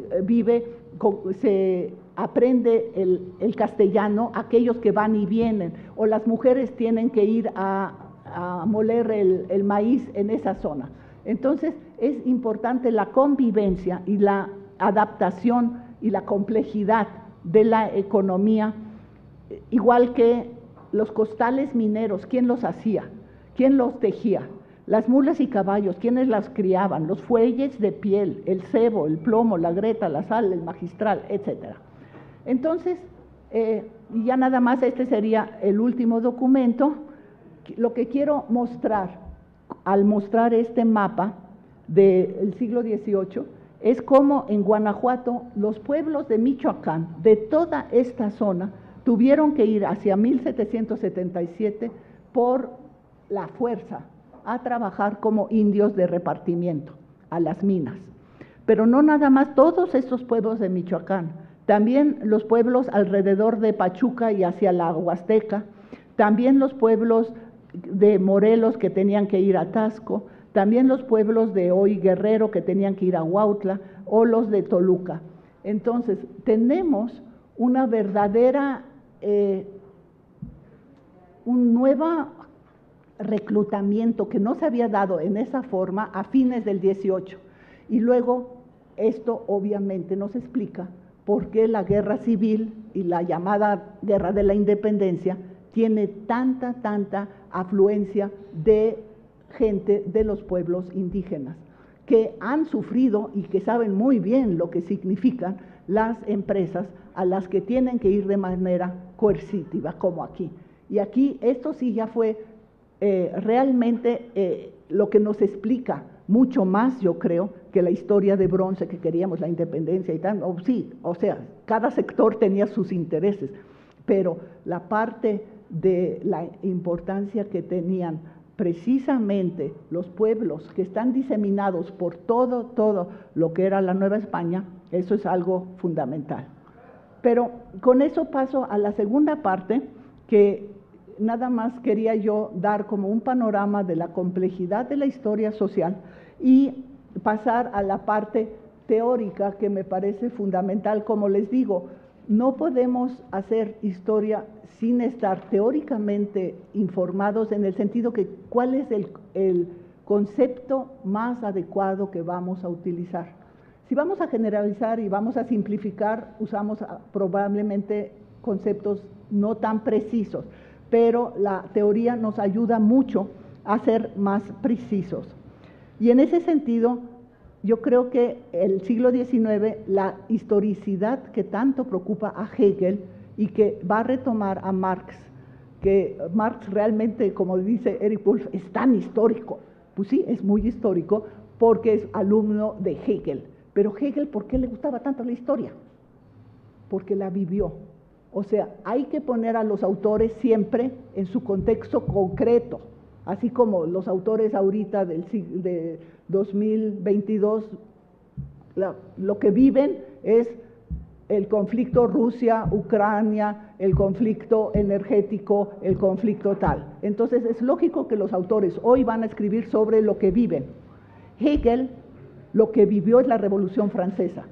aprende el castellano, aquellos que van y vienen, o las mujeres tienen que ir a moler el maíz en esa zona. Entonces, es importante la convivencia y la adaptación y la complejidad de la economía, igual que los costales mineros, ¿quién los hacía? ¿Quién los tejía? Las mulas y caballos, ¿quiénes las criaban? Los fuelles de piel, el cebo, el plomo, la greta, la sal, el magistral, etc. Entonces, y ya nada más, este sería el último documento. Lo que quiero mostrar, al mostrar este mapa del siglo XVIII, es cómo en Guanajuato los pueblos de Michoacán, de toda esta zona, tuvieron que ir hacia 1777 por la fuerza a trabajar como indios de repartimiento a las minas. Pero no nada más todos estos pueblos de Michoacán, también los pueblos alrededor de Pachuca y hacia la Huasteca, también los pueblos de Morelos que tenían que ir a Tasco, también los pueblos de hoy Guerrero que tenían que ir a Huautla o los de Toluca. Entonces, tenemos una verdadera, un nuevo reclutamiento que no se había dado en esa forma a fines del 18. Y luego, esto obviamente nos explica por qué la guerra civil y la llamada guerra de la independencia tiene tanta afluencia de gente de los pueblos indígenas, que han sufrido y que saben muy bien lo que significan las empresas a las que tienen que ir de manera coercitiva, como aquí. Y aquí esto sí ya fue realmente lo que nos explica mucho más, yo creo, que la historia de bronce, que queríamos la independencia y tal. Sí, o sea, cada sector tenía sus intereses, pero la parte de la importancia que tenían precisamente los pueblos que están diseminados por todo lo que era la Nueva España, eso es algo fundamental. Pero con eso paso a la segunda parte, que nada más quería yo dar como un panorama de la complejidad de la historia social y pasar a la parte teórica, que me parece fundamental. Como les digo, no podemos hacer historia sin estar teóricamente informados, en el sentido que cuál es el concepto más adecuado que vamos a utilizar. Si vamos a generalizar y vamos a simplificar, usamos probablemente conceptos no tan precisos, pero la teoría nos ayuda mucho a ser más precisos. Y en ese sentido, yo creo que el siglo XIX, la historicidad que tanto preocupa a Hegel y que va a retomar a Marx, que Marx realmente, como dice Eric Wolf, es tan histórico. Pues sí, es muy histórico porque es alumno de Hegel. Pero Hegel, ¿por qué le gustaba tanto la historia? Porque la vivió. O sea, hay que poner a los autores siempre en su contexto concreto, así como los autores ahorita de 2022, lo que viven es el conflicto Rusia-Ucrania, el conflicto energético, el conflicto tal. Entonces es lógico que los autores hoy van a escribir sobre lo que viven. Hegel, lo que vivió es la Revolución Francesa.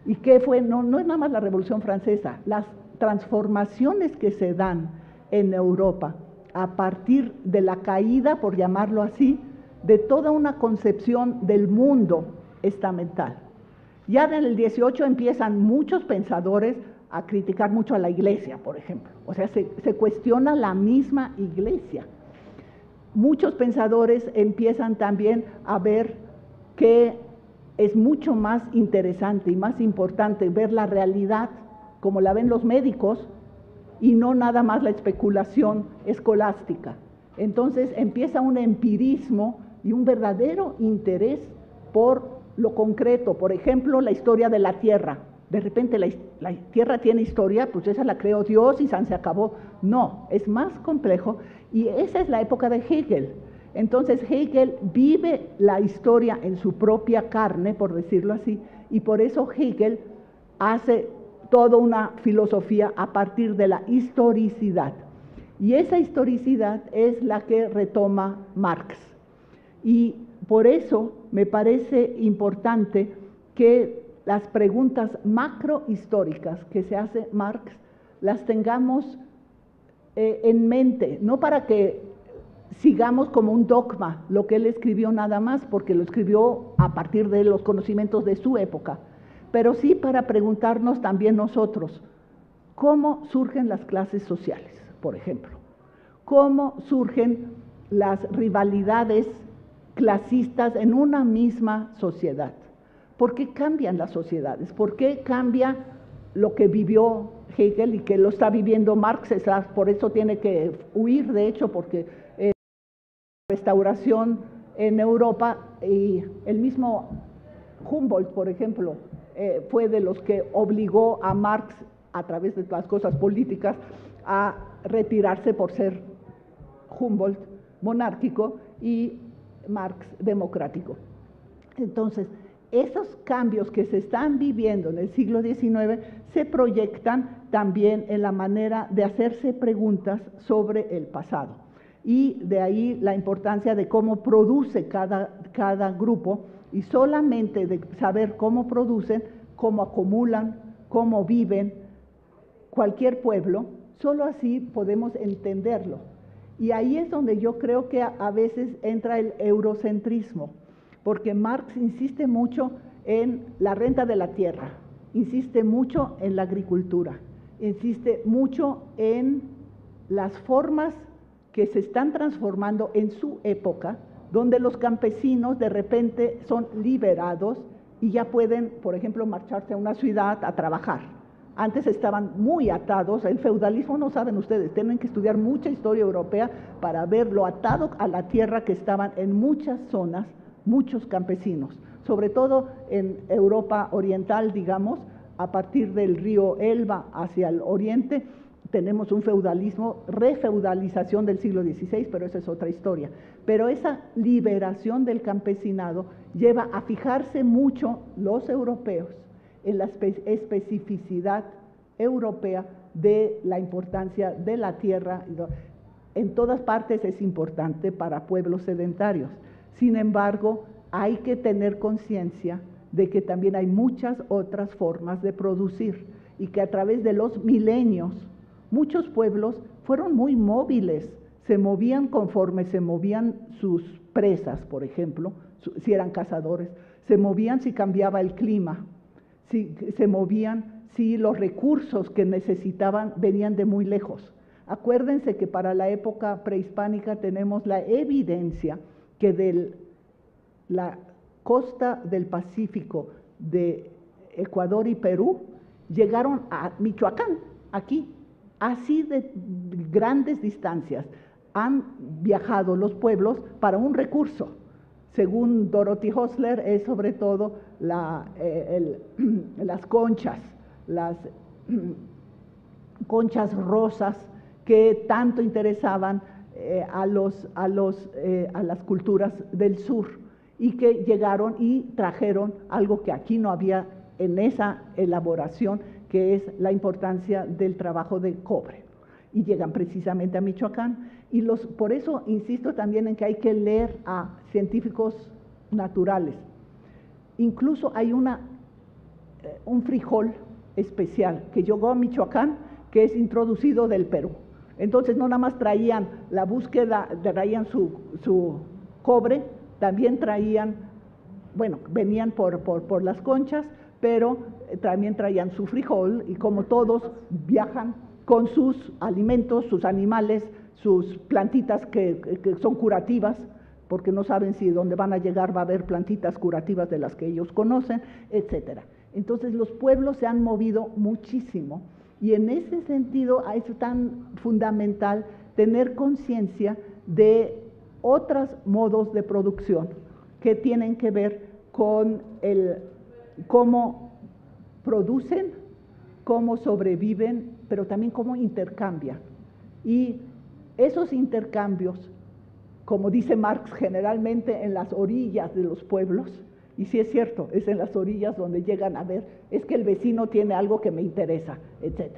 ¿Y qué fue? No es nada más la Revolución Francesa, las transformaciones que se dan en Europa a partir de la caída, por llamarlo así, de toda una concepción del mundo estamental. Ya en el 18 empiezan muchos pensadores a criticar mucho a la Iglesia, por ejemplo. O sea, se cuestiona la misma Iglesia. Muchos pensadores empiezan también a ver que es mucho más interesante y más importante ver la realidad como la ven los médicos y no nada más la especulación escolástica. Entonces empieza un empirismo y un verdadero interés por lo concreto. Por ejemplo, la historia de la Tierra. De repente la Tierra tiene historia, pues esa la creó Dios y se acabó. No, es más complejo, y esa es la época de Hegel. Entonces Hegel vive la historia en su propia carne, por decirlo así, y por eso Hegel hace toda una filosofía a partir de la historicidad. Y esa historicidad es la que retoma Marx. Y por eso me parece importante que las preguntas macrohistóricas que se hace Marx las tengamos en mente, no para que sigamos como un dogma lo que él escribió nada más, porque lo escribió a partir de los conocimientos de su época, pero sí para preguntarnos también nosotros, ¿cómo surgen las clases sociales, por ejemplo? ¿Cómo surgen las rivalidades clasistas en una misma sociedad? ¿Por qué cambian las sociedades? ¿Por qué cambia lo que vivió Hegel y que lo está viviendo Marx? Por eso tiene que huir, de hecho, porque la restauración en Europa, y el mismo Humboldt, por ejemplo, fue de los que obligó a Marx, a través de las cosas políticas, a retirarse por ser Humboldt monárquico y Marx democrático. Entonces, esos cambios que se están viviendo en el siglo XIX se proyectan también en la manera de hacerse preguntas sobre el pasado. y de ahí la importancia de cómo produce cada grupo, y solamente de saber cómo producen, cómo acumulan, cómo viven cualquier pueblo, solo así podemos entenderlo. Y ahí es donde yo creo que a veces entra el eurocentrismo, porque Marx insiste mucho en la renta de la tierra, insiste mucho en la agricultura, insiste mucho en las formas que se están transformando en su época, donde los campesinos de repente son liberados y ya pueden, por ejemplo, marcharse a una ciudad a trabajar. Antes estaban muy atados, el feudalismo, no saben ustedes, tienen que estudiar mucha historia europea para ver lo atado a la tierra que estaban en muchas zonas, muchos campesinos, sobre todo en Europa oriental, digamos, a partir del río Elba hacia el oriente, tenemos un feudalismo, refeudalización del siglo XVI, pero esa es otra historia. Pero esa liberación del campesinado lleva a fijarse mucho los europeos en la especificidad europea de la importancia de la tierra. En todas partes es importante para pueblos sedentarios. Sin embargo, hay que tener conciencia de que también hay muchas otras formas de producir y que a través de los milenios muchos pueblos fueron muy móviles, se movían conforme se movían sus presas, por ejemplo, si eran cazadores, se movían si cambiaba el clima, se movían si los recursos que necesitaban venían de muy lejos. Acuérdense que para la época prehispánica tenemos la evidencia que de la costa del Pacífico de Ecuador y Perú llegaron a Michoacán, aquí, así de grandes distancias han viajado los pueblos para un recurso. Según Dorothy Hostler, es sobre todo las conchas, las conchas rosas que tanto interesaban a las culturas del sur y que llegaron y trajeron algo que aquí no había en esa elaboración, que es la importancia del trabajo de cobre. Y llegan precisamente a Michoacán. Y por eso insisto también en que hay que leer a científicos naturales. Incluso hay un frijol especial que llegó a Michoacán, que es introducido del Perú. Entonces no nada más traían la búsqueda, traían su cobre, también traían, bueno, venían por las conchas, pero también traían su frijol, y como todos viajan con sus alimentos, sus animales, sus plantitas que son curativas, porque no saben si donde van a llegar va a haber plantitas curativas de las que ellos conocen, etcétera. Entonces los pueblos se han movido muchísimo, y en ese sentido es tan fundamental tener conciencia de otros modos de producción que tienen que ver con cómo producen, cómo sobreviven, pero también cómo intercambian. Y esos intercambios, como dice Marx, generalmente en las orillas de los pueblos, y sí es cierto, es en las orillas donde llegan a ver, es que el vecino tiene algo que me interesa, etc.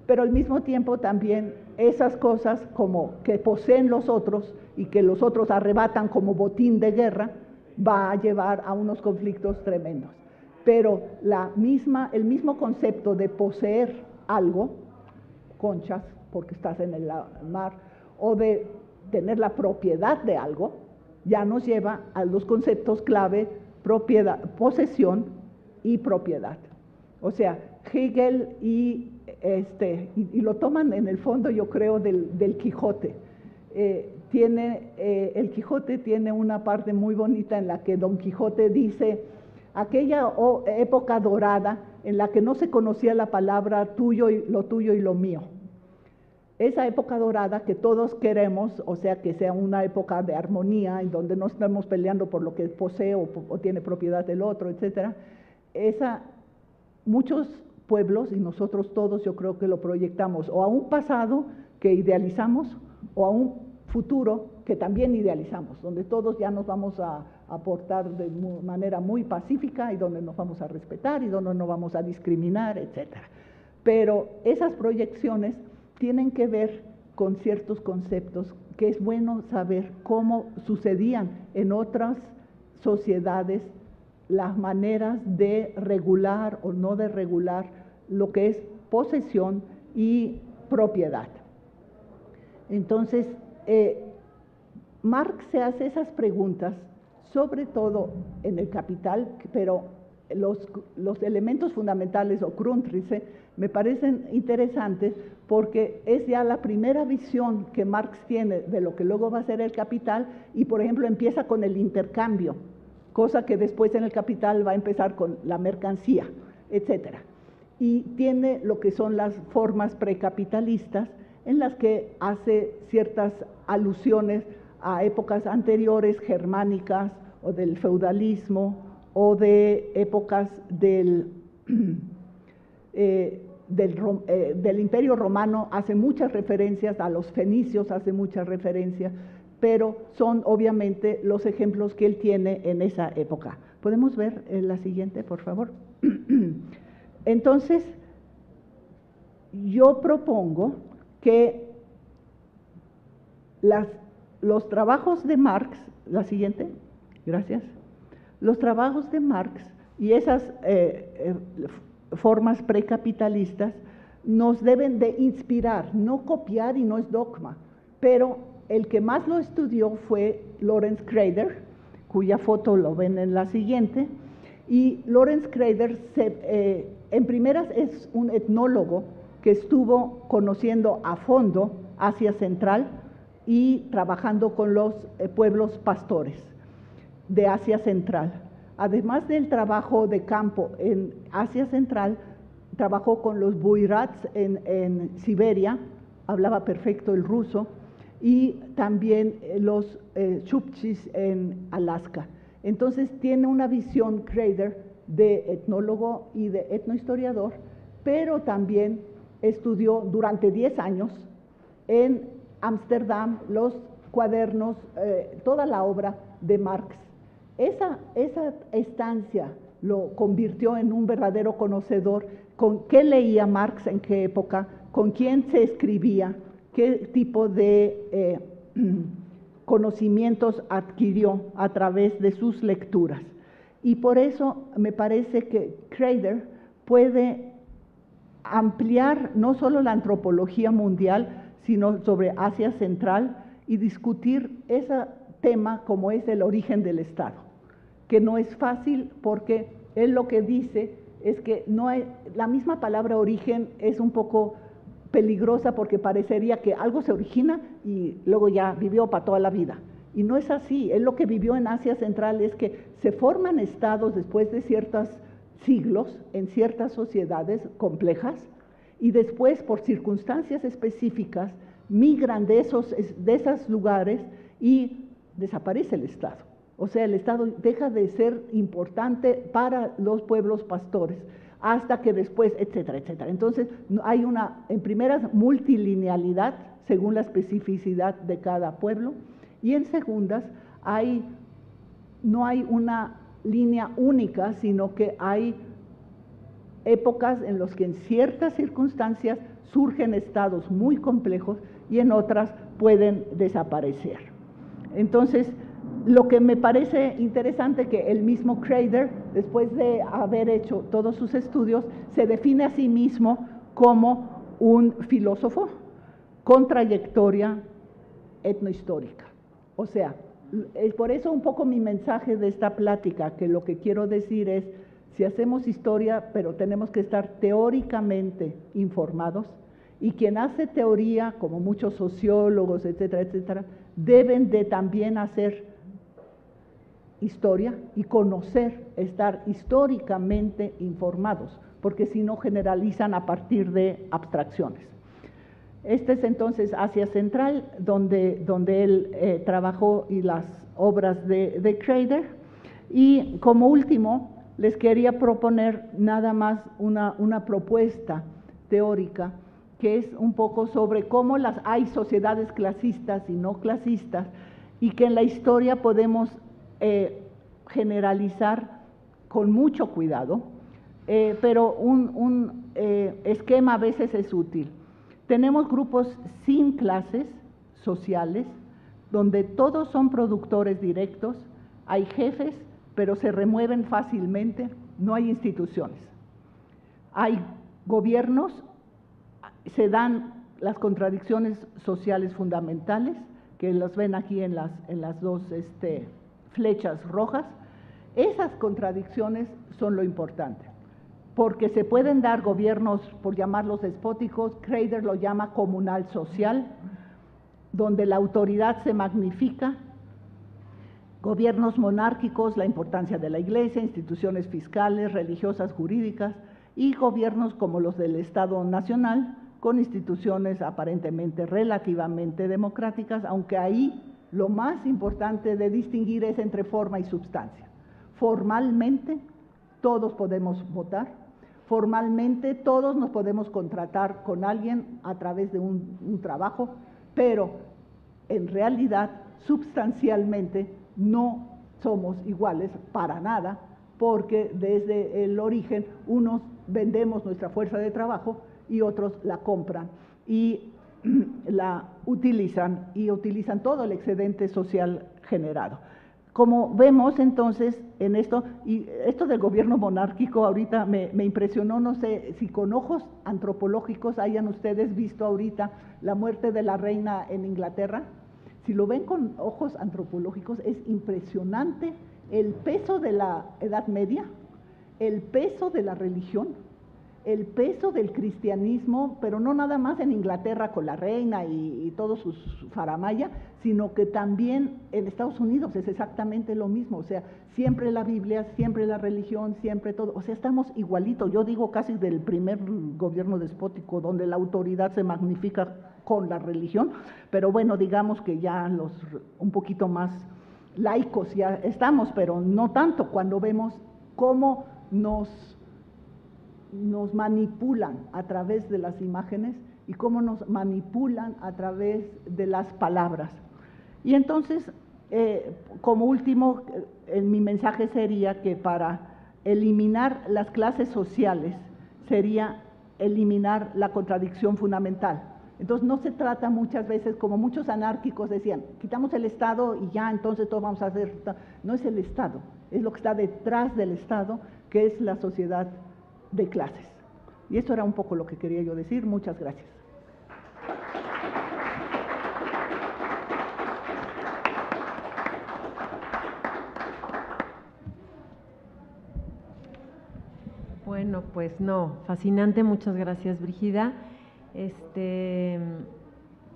Pero al mismo tiempo también esas cosas como que poseen los otros y que los otros arrebatan como botín de guerra, va a llevar a unos conflictos tremendos. Pero el mismo concepto de poseer algo, conchas, porque estás en el mar, o de tener la propiedad de algo, ya nos lleva a los conceptos clave: propiedad, posesión y propiedad. O sea, Hegel y lo toman en el fondo, yo creo, del Quijote. El Quijote tiene una parte muy bonita en la que Don Quijote dice: aquella época dorada en la que no se conocía la palabra tuyo y lo mío. Esa época dorada que todos queremos, o sea, que sea una época de armonía, en donde no estamos peleando por lo que posee o tiene propiedad del otro, etc. Muchos pueblos, y nosotros todos, yo creo que lo proyectamos o a un pasado que idealizamos o a un futuro que también idealizamos, donde todos ya nos vamos a aportar de manera muy pacífica y donde nos vamos a respetar y donde no vamos a discriminar, etc. Pero esas proyecciones tienen que ver con ciertos conceptos que es bueno saber cómo sucedían en otras sociedades las maneras de regular o no de regular lo que es posesión y propiedad. Entonces, Marx se hace esas preguntas, sobre todo en el Capital, pero los elementos fundamentales o Grundrisse me parecen interesantes porque es ya la primera visión que Marx tiene de lo que luego va a ser el Capital y, por ejemplo, empieza con el intercambio, cosa que después en el Capital va a empezar con la mercancía, etcétera. Y tiene lo que son las formas precapitalistas en las que hace ciertas alusiones a épocas anteriores germánicas o del feudalismo o de épocas del Imperio Romano, hace muchas referencias, a los fenicios hace muchas referencias, pero son obviamente los ejemplos que él tiene en esa época. ¿Podemos ver la siguiente, por favor? Entonces, yo propongo que los trabajos de Marx, la siguiente, gracias, los trabajos de Marx y esas formas precapitalistas nos deben de inspirar, no copiar y no es dogma, pero el que más lo estudió fue Lawrence Crader, cuya foto lo ven en la siguiente, y Lawrence Crader en primeras es un etnólogo que estuvo conociendo a fondo Asia Central y trabajando con los pueblos pastores de Asia Central. Además del trabajo de campo en Asia Central, trabajó con los buirats en Siberia, hablaba perfecto el ruso, y también los chukchis en Alaska. Entonces tiene una visión Crader de etnólogo y de etnohistoriador, pero también estudió durante 10 años en Ámsterdam los cuadernos, toda la obra de Marx. Esa estancia lo convirtió en un verdadero conocedor con qué leía Marx en qué época, con quién se escribía, qué tipo de conocimientos adquirió a través de sus lecturas. Y por eso me parece que Crader puede ampliar no solo la antropología mundial, sino sobre Asia Central y discutir ese tema como es el origen del Estado, que no es fácil porque él lo que dice es que no hay, la misma palabra origen es un poco peligrosa porque parecería que algo se origina y luego ya vivió para toda la vida. Y no es así. Él lo que vivió en Asia Central es que se forman estados después de ciertos siglos en ciertas sociedades complejas y después por circunstancias específicas migran de esos lugares y desaparece el Estado. O sea, el Estado deja de ser importante para los pueblos pastores hasta que después, etcétera, etcétera. Entonces, hay en primeras, multilinealidad según la especificidad de cada pueblo, y en segundas, no hay una línea única, sino que hay épocas en las que en ciertas circunstancias surgen estados muy complejos y en otras pueden desaparecer. Entonces, lo que me parece interesante que el mismo Crader, después de haber hecho todos sus estudios, se define a sí mismo como un filósofo con trayectoria etnohistórica. O sea, es por eso un poco mi mensaje de esta plática, que lo que quiero decir es, si hacemos historia, pero tenemos que estar teóricamente informados, y quien hace teoría, como muchos sociólogos, etcétera, etcétera, deben de también hacer historia y conocer, estar históricamente informados, porque si no generalizan a partir de abstracciones. Este es entonces Asia Central, donde él trabajó, y las obras de Crader. Y como último, les quería proponer nada más una propuesta teórica, que es un poco sobre cómo hay sociedades clasistas y no clasistas, y que en la historia podemos generalizar con mucho cuidado, pero un esquema a veces es útil. Tenemos grupos sin clases sociales, donde todos son productores directos, hay jefes, pero se remueven fácilmente, no hay instituciones. Hay gobiernos, se dan las contradicciones sociales fundamentales, que las ven aquí en las dos flechas rojas. Esas contradicciones son lo importante, porque se pueden dar gobiernos, por llamarlos despóticos, Kreider lo llama comunal social, donde la autoridad se magnifica, gobiernos monárquicos, la importancia de la Iglesia, instituciones fiscales, religiosas, jurídicas, y gobiernos como los del Estado Nacional, con instituciones aparentemente relativamente democráticas, aunque ahí lo más importante de distinguir es entre forma y substancia. Formalmente todos podemos votar, formalmente todos nos podemos contratar con alguien a través de un trabajo, pero en realidad sustancialmente no somos iguales para nada, porque desde el origen unos vendemos nuestra fuerza de trabajo y otros la compran y la utilizan, y utilizan todo el excedente social generado. Como vemos entonces en esto, y esto del gobierno monárquico ahorita me impresionó, no sé si con ojos antropológicos hayan ustedes visto ahorita la muerte de la reina en Inglaterra. Si lo ven con ojos antropológicos, es impresionante el peso de la Edad Media, el peso de la religión, el peso del cristianismo, pero no nada más en Inglaterra con la reina y todos sus faramaya, sino que también en Estados Unidos es exactamente lo mismo, o sea, siempre la Biblia, siempre la religión, siempre todo, o sea, estamos igualitos, yo digo casi del primer gobierno despótico, donde la autoridad se magnifica con la religión, pero bueno, digamos que ya los un poquito más laicos ya estamos, pero no tanto, cuando vemos cómo nos manipulan a través de las imágenes y cómo nos manipulan a través de las palabras. Y entonces, como último, mi mensaje sería que para eliminar las clases sociales sería eliminar la contradicción fundamental. Entonces no se trata muchas veces, como muchos anárquicos decían, quitamos el Estado y ya entonces todo vamos a hacer. No es el Estado, es lo que está detrás del Estado, que es la sociedad de clases. Y esto era un poco lo que quería yo decir. Muchas gracias. Bueno, pues no, fascinante, muchas gracias, Brígida.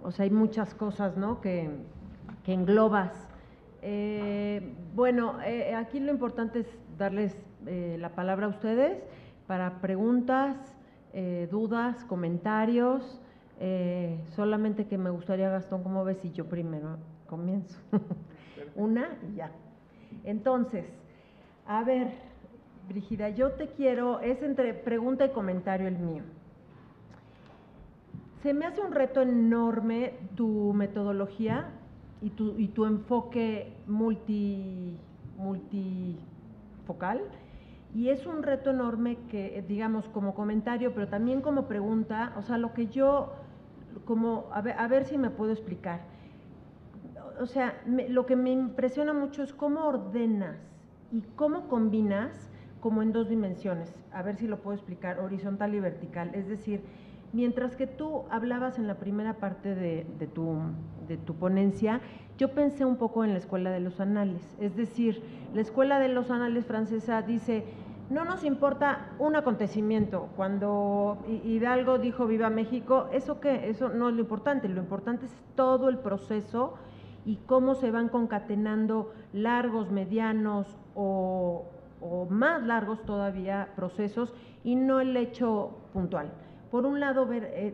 O sea, hay muchas cosas, ¿no?, que englobas. Bueno, aquí lo importante es darles la palabra a ustedes para preguntas, dudas, comentarios. Solamente que me gustaría, Gastón, ¿cómo ves si yo primero comienzo? Una y ya. Entonces, a ver, Brígida, yo te quiero, es entre pregunta y comentario el mío. Se me hace un reto enorme tu metodología y tu enfoque multifocal, y es un reto enorme que, digamos, como comentario, pero también como pregunta, o sea, lo que yo, como, a ver si me puedo explicar. O sea, lo que me impresiona mucho es cómo ordenas y cómo combinas como en dos dimensiones, a ver si lo puedo explicar, horizontal y vertical, es decir, mientras que tú hablabas en la primera parte de tu ponencia, yo pensé un poco en la Escuela de los Anales, es decir, la Escuela de los Anales francesa dice, no nos importa un acontecimiento, cuando Hidalgo dijo viva México, ¿eso qué? Eso no es lo importante es todo el proceso y cómo se van concatenando largos, medianos o más largos todavía procesos y no el hecho puntual. Por un lado,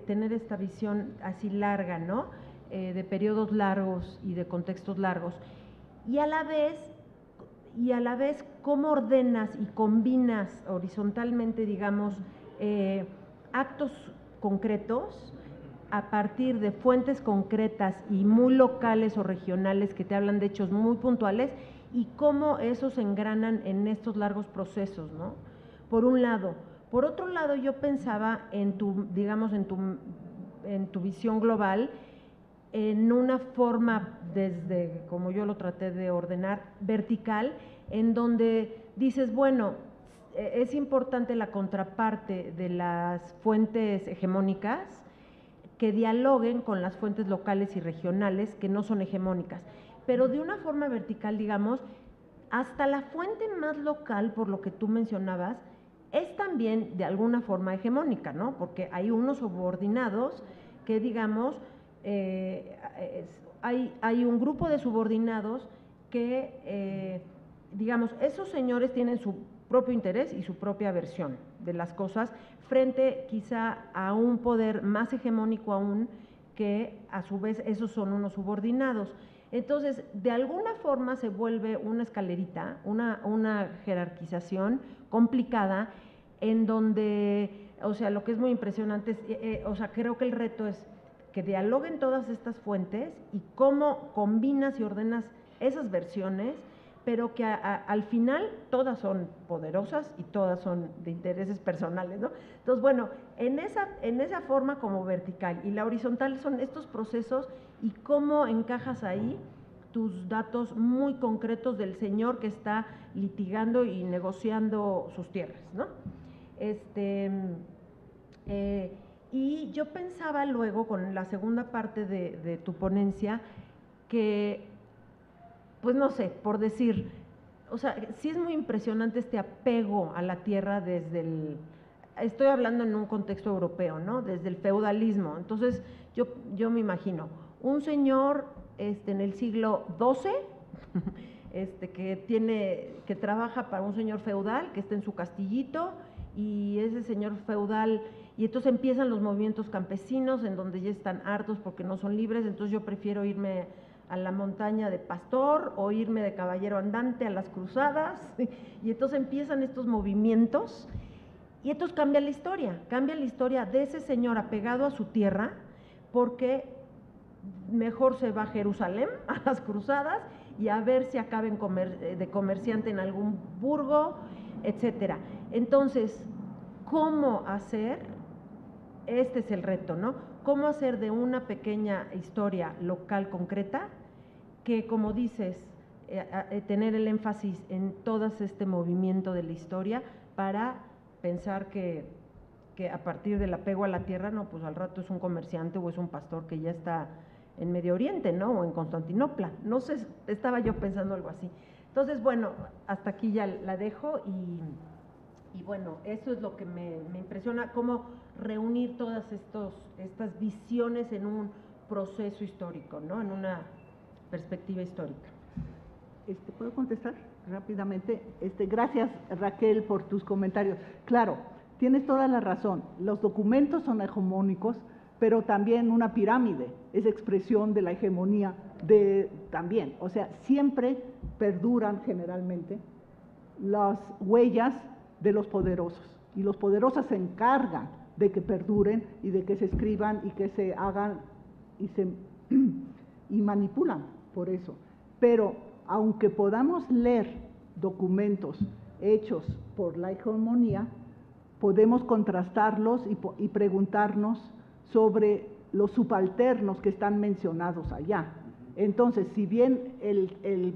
tener esta visión así larga, ¿no?, de periodos largos y de contextos largos, y a la vez cómo ordenas y combinas horizontalmente, digamos, actos concretos a partir de fuentes concretas y muy locales o regionales que te hablan de hechos muy puntuales, y cómo esos engranan en estos largos procesos, ¿no? Por un lado. Por otro lado, yo pensaba en tu, digamos, en tu visión global, en una forma, desde como yo lo traté de ordenar, vertical, en donde dices, bueno, es importante la contraparte de las fuentes hegemónicas que dialoguen con las fuentes locales y regionales que no son hegemónicas, pero de una forma vertical, digamos, hasta la fuente más local, por lo que tú mencionabas, es también de alguna forma hegemónica, ¿no? Porque hay unos subordinados que, digamos, hay un grupo de subordinados que, digamos, esos señores tienen su propio interés y su propia versión de las cosas frente quizá a un poder más hegemónico aún, que a su vez esos son unos subordinados. Entonces, de alguna forma se vuelve una escalerita, una jerarquización complicada, en donde, o sea, lo que es muy impresionante es, o sea, creo que el reto es que dialoguen todas estas fuentes y cómo combinas y ordenas esas versiones, pero que al final todas son poderosas y todas son de intereses personales, ¿no? Entonces, bueno, en esa forma como vertical, y la horizontal son estos procesos y cómo encajas ahí tus datos muy concretos del señor que está litigando y negociando sus tierras, ¿no? Y yo pensaba luego, con la segunda parte de tu ponencia, que, pues no sé, por decir, o sea, sí es muy impresionante este apego a la tierra desde estoy hablando en un contexto europeo, ¿no? Desde el feudalismo. Entonces, yo me imagino, un señor en el siglo XII, que trabaja para un señor feudal, que está en su castillito, y ese señor feudal, y entonces empiezan los movimientos campesinos, en donde ya están hartos porque no son libres, entonces yo prefiero irme a la montaña de pastor o irme de caballero andante a las cruzadas, y entonces empiezan estos movimientos, y entonces cambia la historia de ese señor apegado a su tierra, porque mejor se va a Jerusalén a las cruzadas y a ver si acaba de comerciante en algún burgo, etcétera. Entonces, ¿cómo hacer? Este es el reto, ¿no? ¿Cómo hacer de una pequeña historia local concreta que, como dices, tener el énfasis en todo este movimiento de la historia para pensar que a partir del apego a la tierra, no, pues al rato es un comerciante o es un pastor que ya está en Medio Oriente, ¿no? O en Constantinopla. No sé, estaba yo pensando algo así. Entonces, bueno, hasta aquí ya la dejo y bueno, eso es lo que me impresiona, cómo reunir todas estas visiones en un proceso histórico, ¿no? En una perspectiva histórica. ¿Puedo contestar rápidamente? Gracias, Raquel, por tus comentarios. Claro, tienes toda la razón. Los documentos son hegemónicos, pero también una pirámide es expresión de la hegemonía también. O sea, siempre perduran generalmente las huellas de los poderosos, y los poderosos se encargan de que perduren y de que se escriban y que se hagan y manipulan por eso. Pero aunque podamos leer documentos hechos por la hegemonía, podemos contrastarlos y preguntarnos sobre los subalternos que están mencionados allá. Entonces, si bien,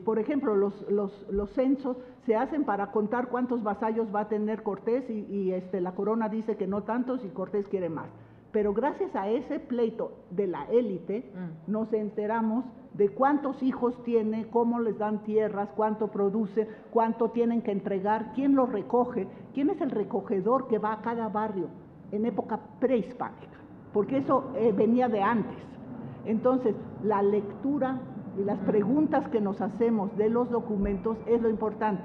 por ejemplo, los censos se hacen para contar cuántos vasallos va a tener Cortés y la corona dice que no tantos y Cortés quiere más. Pero gracias a ese pleito de la élite, nos enteramos de cuántos hijos tiene, cómo les dan tierras, cuánto produce, cuánto tienen que entregar, quién los recoge, quién es el recogedor que va a cada barrio en época prehispánica, porque eso venía de antes. Entonces, la lectura y las preguntas que nos hacemos de los documentos es lo importante.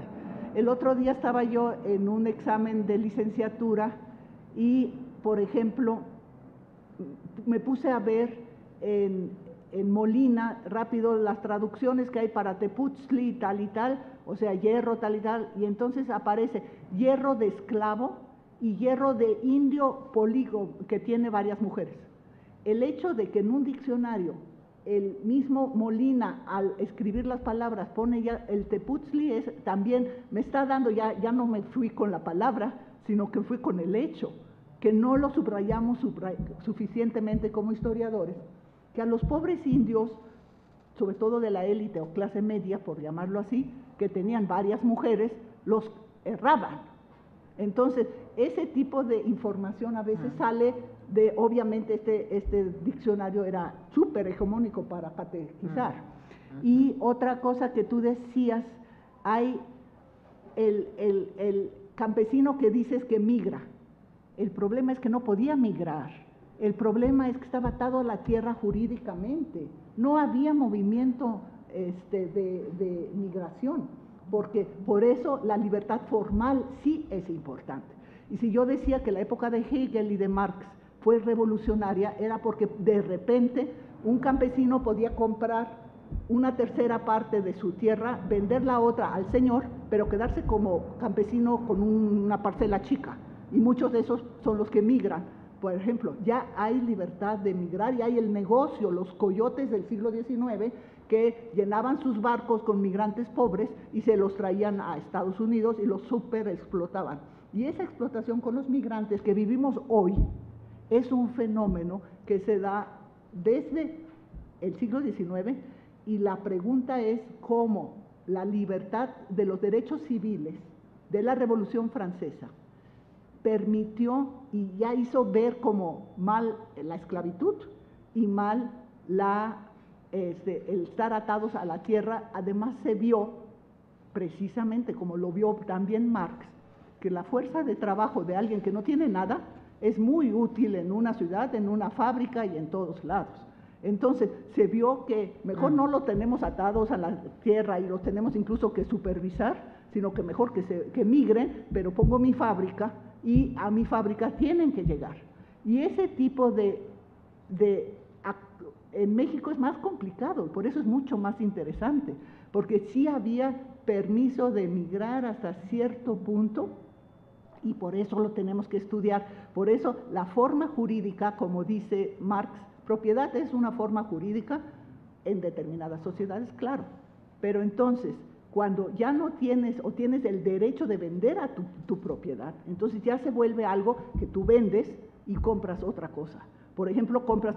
El otro día estaba yo en un examen de licenciatura y, por ejemplo, me puse a ver en Molina rápido las traducciones que hay para Teputzli y tal, o sea, hierro tal y tal, y entonces aparece hierro de esclavo y hierro de indio polígono, que tiene varias mujeres. El hecho de que en un diccionario el mismo Molina, al escribir las palabras, pone ya el Teputzli, también me está dando, ya no me fui con la palabra, sino que fui con el hecho, que no lo subrayamos suficientemente como historiadores, que a los pobres indios, sobre todo de la élite o clase media, por llamarlo así, que tenían varias mujeres, los erraban. Entonces, ese tipo de información a veces sale de, obviamente este diccionario era súper hegemónico para catequizar. Y otra cosa que tú decías, hay el campesino que dices que migra. El problema es que no podía migrar. El problema es que estaba atado a la tierra jurídicamente. No había movimiento de migración, porque por eso la libertad formal sí es importante. Y si yo decía que la época de Hegel y de Marx fue revolucionaria, era porque de repente un campesino podía comprar una tercera parte de su tierra, vender la otra al señor, pero quedarse como campesino con una parcela chica. Y muchos de esos son los que migran. Por ejemplo, ya hay libertad de migrar y hay el negocio, los coyotes del siglo XIX que llenaban sus barcos con migrantes pobres y se los traían a Estados Unidos y los super explotaban. Y esa explotación con los migrantes que vivimos hoy es un fenómeno que se da desde el siglo XIX, y la pregunta es cómo la libertad de los derechos civiles de la Revolución Francesa permitió y ya hizo ver como mal la esclavitud y mal el estar atados a la tierra. Además se vio, precisamente como lo vio también Marx, que la fuerza de trabajo de alguien que no tiene nada es muy útil en una ciudad, en una fábrica y en todos lados. Entonces se vio que mejor no lo tenemos atados a la tierra y los tenemos incluso que supervisar, sino que mejor que migren, pero pongo mi fábrica y a mi fábrica tienen que llegar. Y ese tipo en México es más complicado, por eso es mucho más interesante, porque sí había permiso de migrar hasta cierto punto, y por eso lo tenemos que estudiar. Por eso la forma jurídica, como dice Marx, propiedad es una forma jurídica en determinadas sociedades, claro, pero entonces cuando ya no tienes o tienes el derecho de vender a tu propiedad, entonces ya se vuelve algo que tú vendes y compras otra cosa. Por ejemplo, compras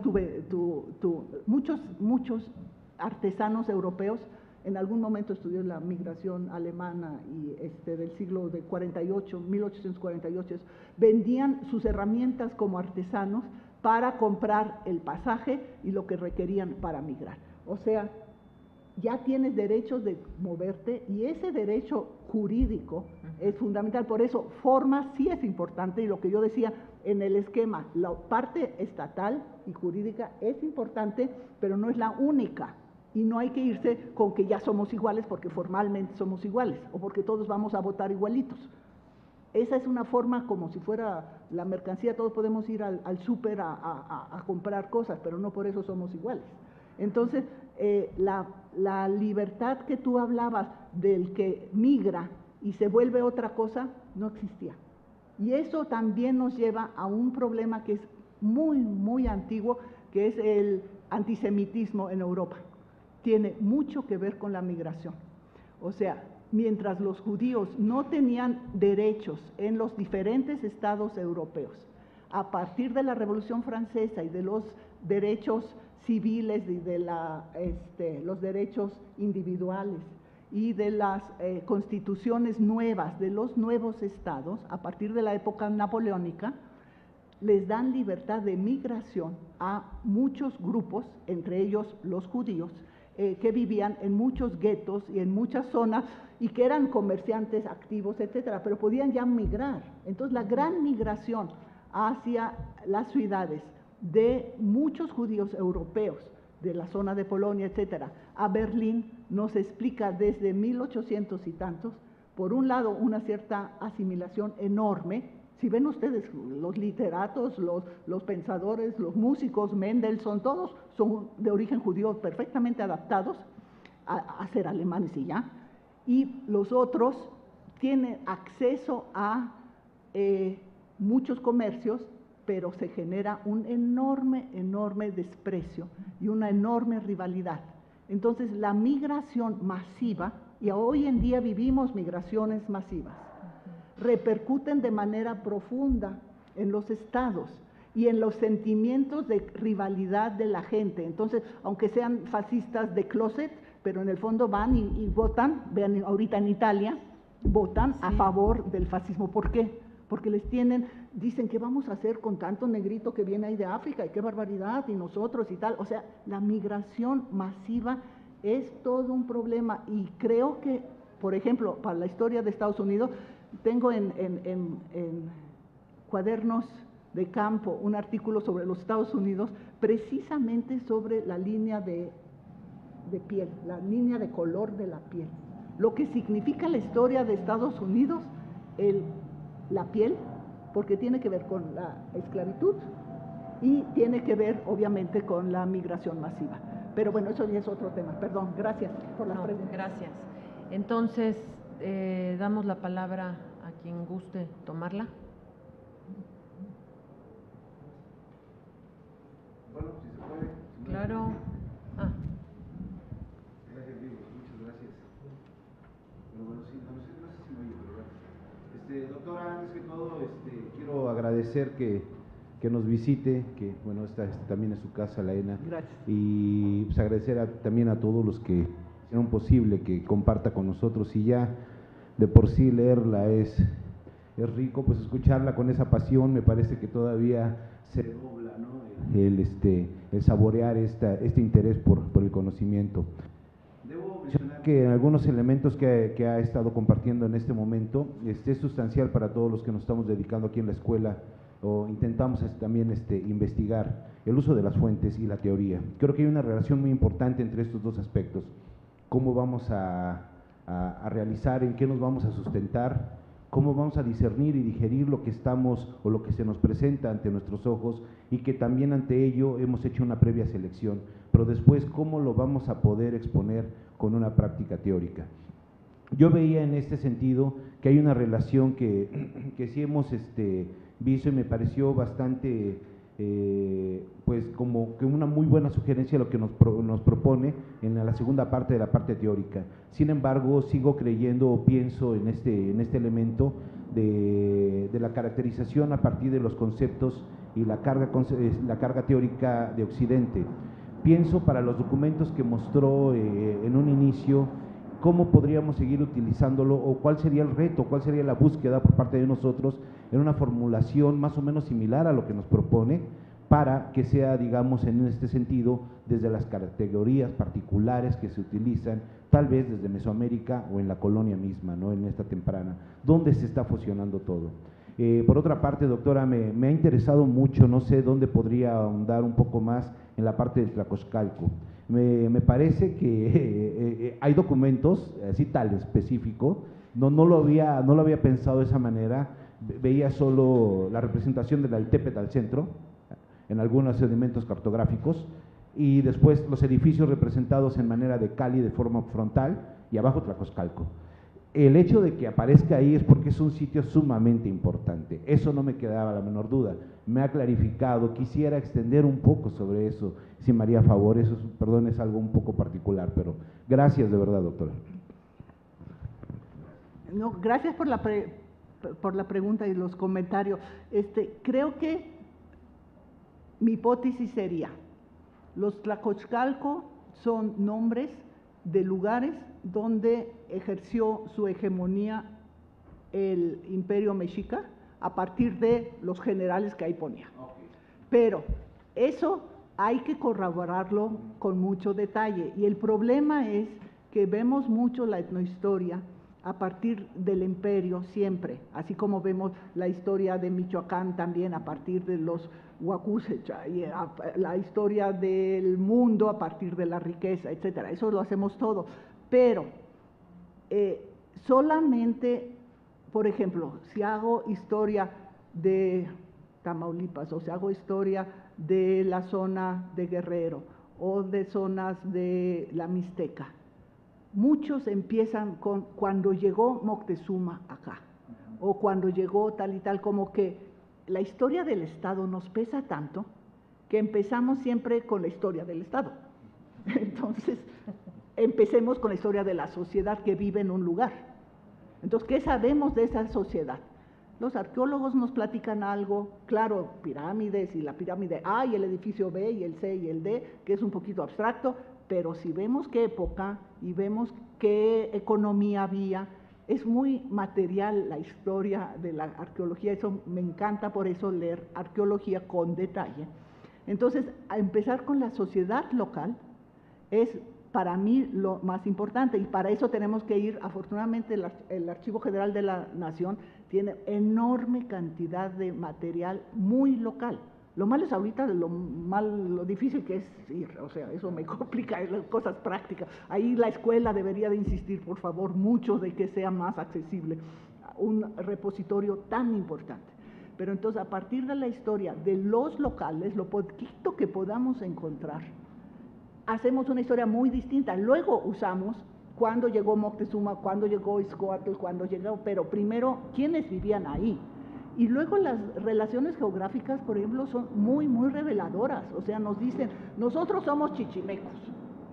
muchos artesanos europeos, en algún momento estudió la migración alemana y del siglo de 48, 1848, vendían sus herramientas como artesanos para comprar el pasaje y lo que requerían para migrar. O sea, ya tienes derechos de moverte y ese derecho jurídico es fundamental. Por eso, forma sí es importante, y lo que yo decía en el esquema, la parte estatal y jurídica es importante, pero no es la única. Y no hay que irse con que ya somos iguales porque formalmente somos iguales o porque todos vamos a votar igualitos. Esa es una forma como si fuera la mercancía, todos podemos ir al súper a comprar cosas, pero no por eso somos iguales. Entonces, la libertad que tú hablabas del que migra y se vuelve otra cosa, no existía. Y eso también nos lleva a un problema que es muy, muy antiguo, que es el antisemitismo en Europa. Tiene mucho que ver con la migración. O sea, mientras los judíos no tenían derechos en los diferentes estados europeos, a partir de la Revolución Francesa y de los derechos civiles y de los derechos individuales y de las constituciones nuevas de los nuevos estados, a partir de la época napoleónica, les dan libertad de migración a muchos grupos, entre ellos los judíos, que vivían en muchos guetos y en muchas zonas y que eran comerciantes activos, etcétera, pero podían ya migrar. Entonces, la gran migración hacia las ciudades de muchos judíos europeos, de la zona de Polonia, etcétera, a Berlín, nos explica desde 1800 y tantos, por un lado, una cierta asimilación enorme. Si ven ustedes, los literatos, los pensadores, los músicos, Mendelssohn, todos son de origen judío, perfectamente adaptados a ser alemanes y ya. Y los otros tienen acceso a muchos comercios, pero se genera un enorme desprecio y una enorme rivalidad. Entonces, la migración masiva, y hoy en día vivimos migraciones masivas, repercuten de manera profunda en los estados. y en los sentimientos de rivalidad de la gente. Entonces, aunque sean fascistas de closet, pero en el fondo van y votan, vean ahorita en Italia, votan a favor del fascismo. ¿Por qué? Porque dicen, ¿qué vamos a hacer con tanto negrito que viene ahí de África? Y qué barbaridad, y nosotros y tal. O sea, la migración masiva es todo un problema, y creo que, por ejemplo, para la historia de Estados Unidos, tengo en cuadernos de campo un artículo sobre los Estados Unidos, precisamente sobre la línea de piel, la línea de color de la piel, lo que significa la historia de Estados Unidos, la piel, porque tiene que ver con la esclavitud y tiene que ver obviamente con la migración masiva. Pero bueno, eso ya es otro tema. Perdón, gracias por la pregunta. Gracias. Entonces, damos la palabra a quien guste tomarla. Bueno, si se puede. Claro. Gracias, Diego, muchas gracias. Pero bueno, sí, no sé si me oye, pero bueno. Doctora, antes que todo, quiero agradecer que nos visite, que bueno, esta también es su casa, la ENA. Gracias. Y pues agradecer también a todos los que hicieron posible que comparta con nosotros. Y ya de por sí leerla es rico, pues escucharla con esa pasión me parece que todavía se dobla, ¿no? El saborear este interés por el conocimiento. Debo mencionar que algunos elementos que ha estado compartiendo en este momento es sustancial para todos los que nos estamos dedicando aquí en la escuela, o intentamos también investigar el uso de las fuentes y la teoría. Creo que hay una relación muy importante entre estos dos aspectos: cómo vamos a realizar, en qué nos vamos a sustentar, cómo vamos a discernir y digerir lo que estamos o lo que se nos presenta ante nuestros ojos, y que también ante ello hemos hecho una previa selección, pero después cómo lo vamos a poder exponer con una práctica teórica. Yo veía en este sentido que hay una relación que sí hemos visto, y me pareció bastante, pues como que una muy buena sugerencia lo que nos propone en la segunda parte de la parte teórica. Sin embargo, sigo creyendo o pienso en este elemento de la caracterización a partir de los conceptos y la carga teórica de Occidente. Pienso para los documentos que mostró en un inicio, cómo podríamos seguir utilizándolo, o cuál sería el reto, cuál sería la búsqueda por parte de nosotros en una formulación más o menos similar a lo que nos propone, para que sea, digamos, en este sentido, desde las categorías particulares que se utilizan, tal vez desde Mesoamérica o en la colonia misma, ¿no? En esta temprana, donde se está fusionando todo. Por otra parte, doctora, me ha interesado mucho, no sé dónde podría ahondar un poco más en la parte del Tlacoxcalco. Me parece que hay documentos, así tal específico, no lo había pensado de esa manera. Veía solo la representación del Altepetl al centro, en algunos sedimentos cartográficos, y después los edificios representados en manera de Cali de forma frontal, y abajo Tlacoxcalco. El hecho de que aparezca ahí es porque es un sitio sumamente importante, eso no me quedaba la menor duda. Me ha clarificado, quisiera extender un poco sobre eso, si me haría favor. Eso, perdón, es algo un poco particular, pero gracias de verdad, doctora. No, gracias por la pregunta y los comentarios. Creo que mi hipótesis sería, los Tlacoxcalco son nombres de lugares donde ejerció su hegemonía el Imperio Mexica a partir de los generales que ahí ponía. Pero eso hay que corroborarlo con mucho detalle, y el problema es que vemos mucho la etnohistoria a partir del imperio siempre, así como vemos la historia de Michoacán también a partir de los Huacusecha, y la historia del mundo a partir de la riqueza, etcétera. Eso lo hacemos todo, pero solamente, por ejemplo, si hago historia de Tamaulipas, o si hago historia de la zona de Guerrero o de zonas de la Mixteca, muchos empiezan con cuando llegó Moctezuma acá, o cuando llegó tal y tal, como que la historia del Estado nos pesa tanto que empezamos siempre con la historia del Estado. Entonces, empecemos con la historia de la sociedad que vive en un lugar. Entonces, ¿qué sabemos de esa sociedad? Los arqueólogos nos platican algo, claro, pirámides y la pirámide A y el edificio B y el C y el D, que es un poquito abstracto, pero si vemos qué época y vemos qué economía había, es muy material la historia de la arqueología, eso me encanta por eso leer arqueología con detalle. Entonces, a empezar con la sociedad local es para mí lo más importante, y para eso tenemos que ir, afortunadamente el Archivo General de la Nación tiene enorme cantidad de material muy local. Lo malo es ahorita lo difícil que es ir, o sea, eso me complica las cosas prácticas. Ahí la escuela debería de insistir, por favor, mucho de que sea más accesible un repositorio tan importante. Pero entonces, a partir de la historia de los locales, lo poquito que podamos encontrar, hacemos una historia muy distinta. Luego usamos cuándo llegó Moctezuma, cuándo llegó Izcoatl, cuándo llegó, pero primero, ¿quiénes vivían ahí? Y luego las relaciones geográficas, por ejemplo, son muy, muy reveladoras. O sea, nos dicen, nosotros somos chichimecos.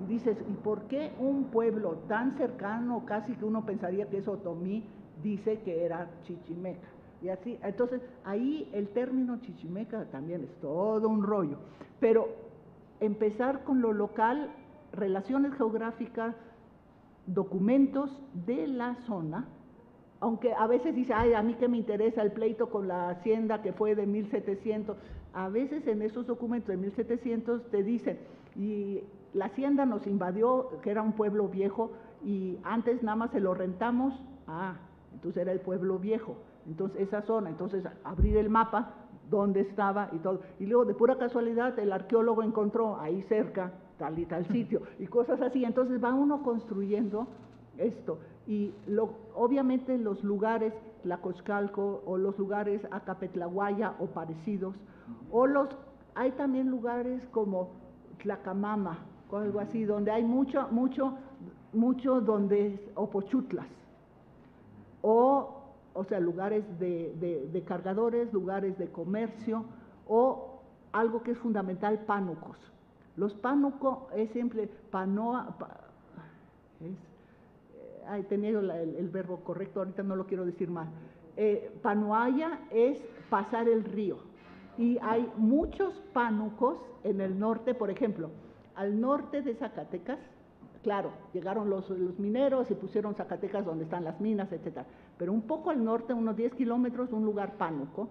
Y dices, ¿y por qué un pueblo tan cercano, casi que uno pensaría que es otomí, dice que era chichimeca? Y así, entonces, ahí el término chichimeca también es todo un rollo. Pero empezar con lo local, relaciones geográficas, documentos de la zona, aunque a veces dice, ay, a mí que me interesa el pleito con la hacienda que fue de 1700, a veces en esos documentos de 1700 te dicen, y la hacienda nos invadió, que era un pueblo viejo, y antes nada más se lo rentamos, entonces era el pueblo viejo, entonces esa zona, entonces abrir el mapa, dónde estaba y todo, y luego de pura casualidad el arqueólogo encontró ahí cerca tal y tal sitio, y cosas así, entonces va uno construyendo esto, y obviamente los lugares Tlacochcalco o los lugares Acapetlahuaya o parecidos, hay también lugares como Tlacamama o algo así, donde hay mucho donde es Opochutlas, o sea, lugares de cargadores, lugares de comercio, o algo que es fundamental, pánucos. Los pánucos es siempre tenía yo el verbo correcto, ahorita no lo quiero decir mal. Panoaya es pasar el río, y hay muchos pánucos en el norte, por ejemplo, al norte de Zacatecas. Claro, llegaron los mineros y pusieron Zacatecas donde están las minas, etc. Pero un poco al norte, unos 10 kilómetros, un lugar pánuco,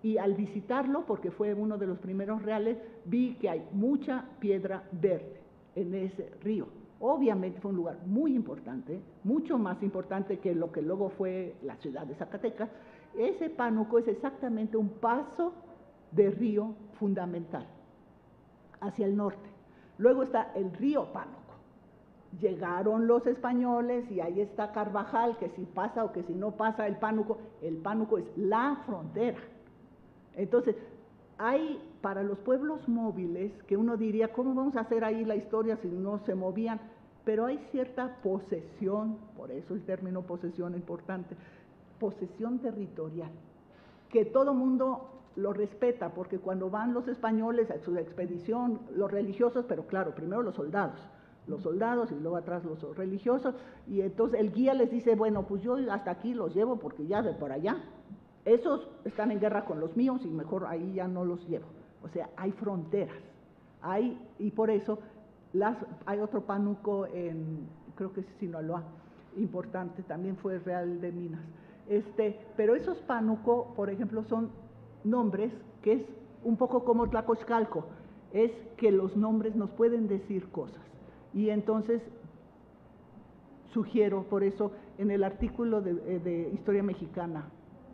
y al visitarlo, porque fue uno de los primeros reales, vi que hay mucha piedra verde en ese río. Obviamente fue un lugar muy importante, mucho más importante que lo que luego fue la ciudad de Zacatecas. Ese pánuco es exactamente un paso de río fundamental hacia el norte. Luego está el río Pánuco. Llegaron los españoles y ahí está Carvajal, que si pasa o que si no pasa el pánuco es la frontera. Entonces, hay para los pueblos móviles, que uno diría, ¿cómo vamos a hacer ahí la historia si no se movían? Pero hay cierta posesión, por eso el término posesión es importante, posesión territorial, que todo mundo lo respeta, porque cuando van los españoles a su expedición, los religiosos, pero claro, primero los soldados y luego atrás los religiosos, y entonces el guía les dice, bueno, pues yo hasta aquí los llevo porque ya de por allá, esos están en guerra con los míos y mejor ahí ya no los llevo. O sea, hay fronteras, y por eso hay otro pánuco creo que es Sinaloa, importante, también fue Real de Minas. Pero esos pánucos, por ejemplo, son nombres que es un poco como Tlacochcalco, es que los nombres nos pueden decir cosas. Y entonces sugiero, por eso, en el artículo de Historia Mexicana,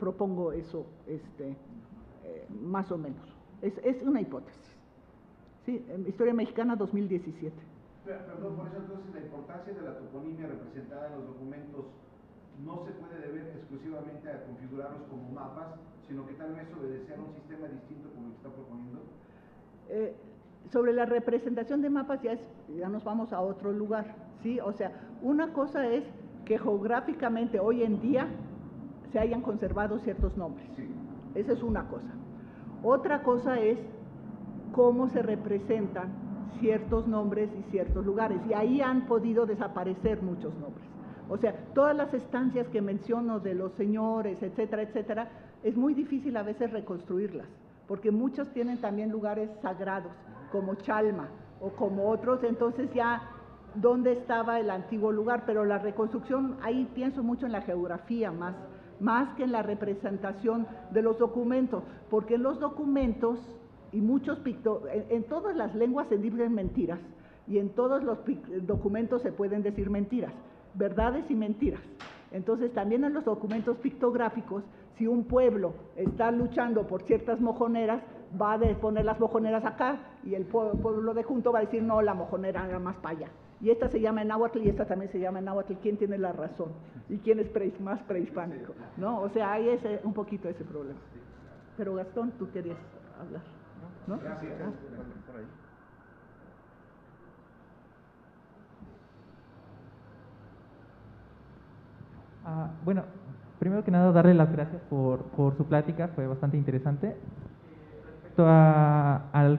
propongo eso, más o menos. Es una hipótesis. ¿Sí? Historia Mexicana 2017. Perdón, por eso entonces la importancia de la toponimia representada en los documentos no se puede deber exclusivamente a configurarlos como mapas, sino que tal vez obedecer a un sistema distinto como el que está proponiendo. Sobre la representación de mapas ya nos vamos a otro lugar, ¿sí? O sea, una cosa es que geográficamente hoy en día se hayan conservado ciertos nombres. Sí. Esa es una cosa. Otra cosa es cómo se representan ciertos nombres y ciertos lugares, y ahí han podido desaparecer muchos nombres. O sea, todas las estancias que menciono de los señores, etcétera, etcétera, es muy difícil a veces reconstruirlas, porque muchos tienen también lugares sagrados, como Chalma o como otros, entonces ya, ¿dónde estaba el antiguo lugar? Pero la reconstrucción, ahí pienso mucho en la geografía más que en la representación de los documentos, porque en los documentos, y muchos en todas las lenguas se dicen mentiras, y en todos los documentos se pueden decir mentiras, verdades y mentiras. Entonces también en los documentos pictográficos, si un pueblo está luchando por ciertas mojoneras, va a poner las mojoneras acá, y el pueblo de junto va a decir, no, la mojonera era más para allá. Y esta se llama en náhuatl y esta también se llama en náhuatl. ¿Quién tiene la razón? ¿Y quién es más prehispánico? ¿No? O sea, hay un poquito ese problema. Pero Gastón, tú querías hablar, ¿no? Gracias. Bueno, primero que nada darle las gracias por su plática, fue bastante interesante. Respecto al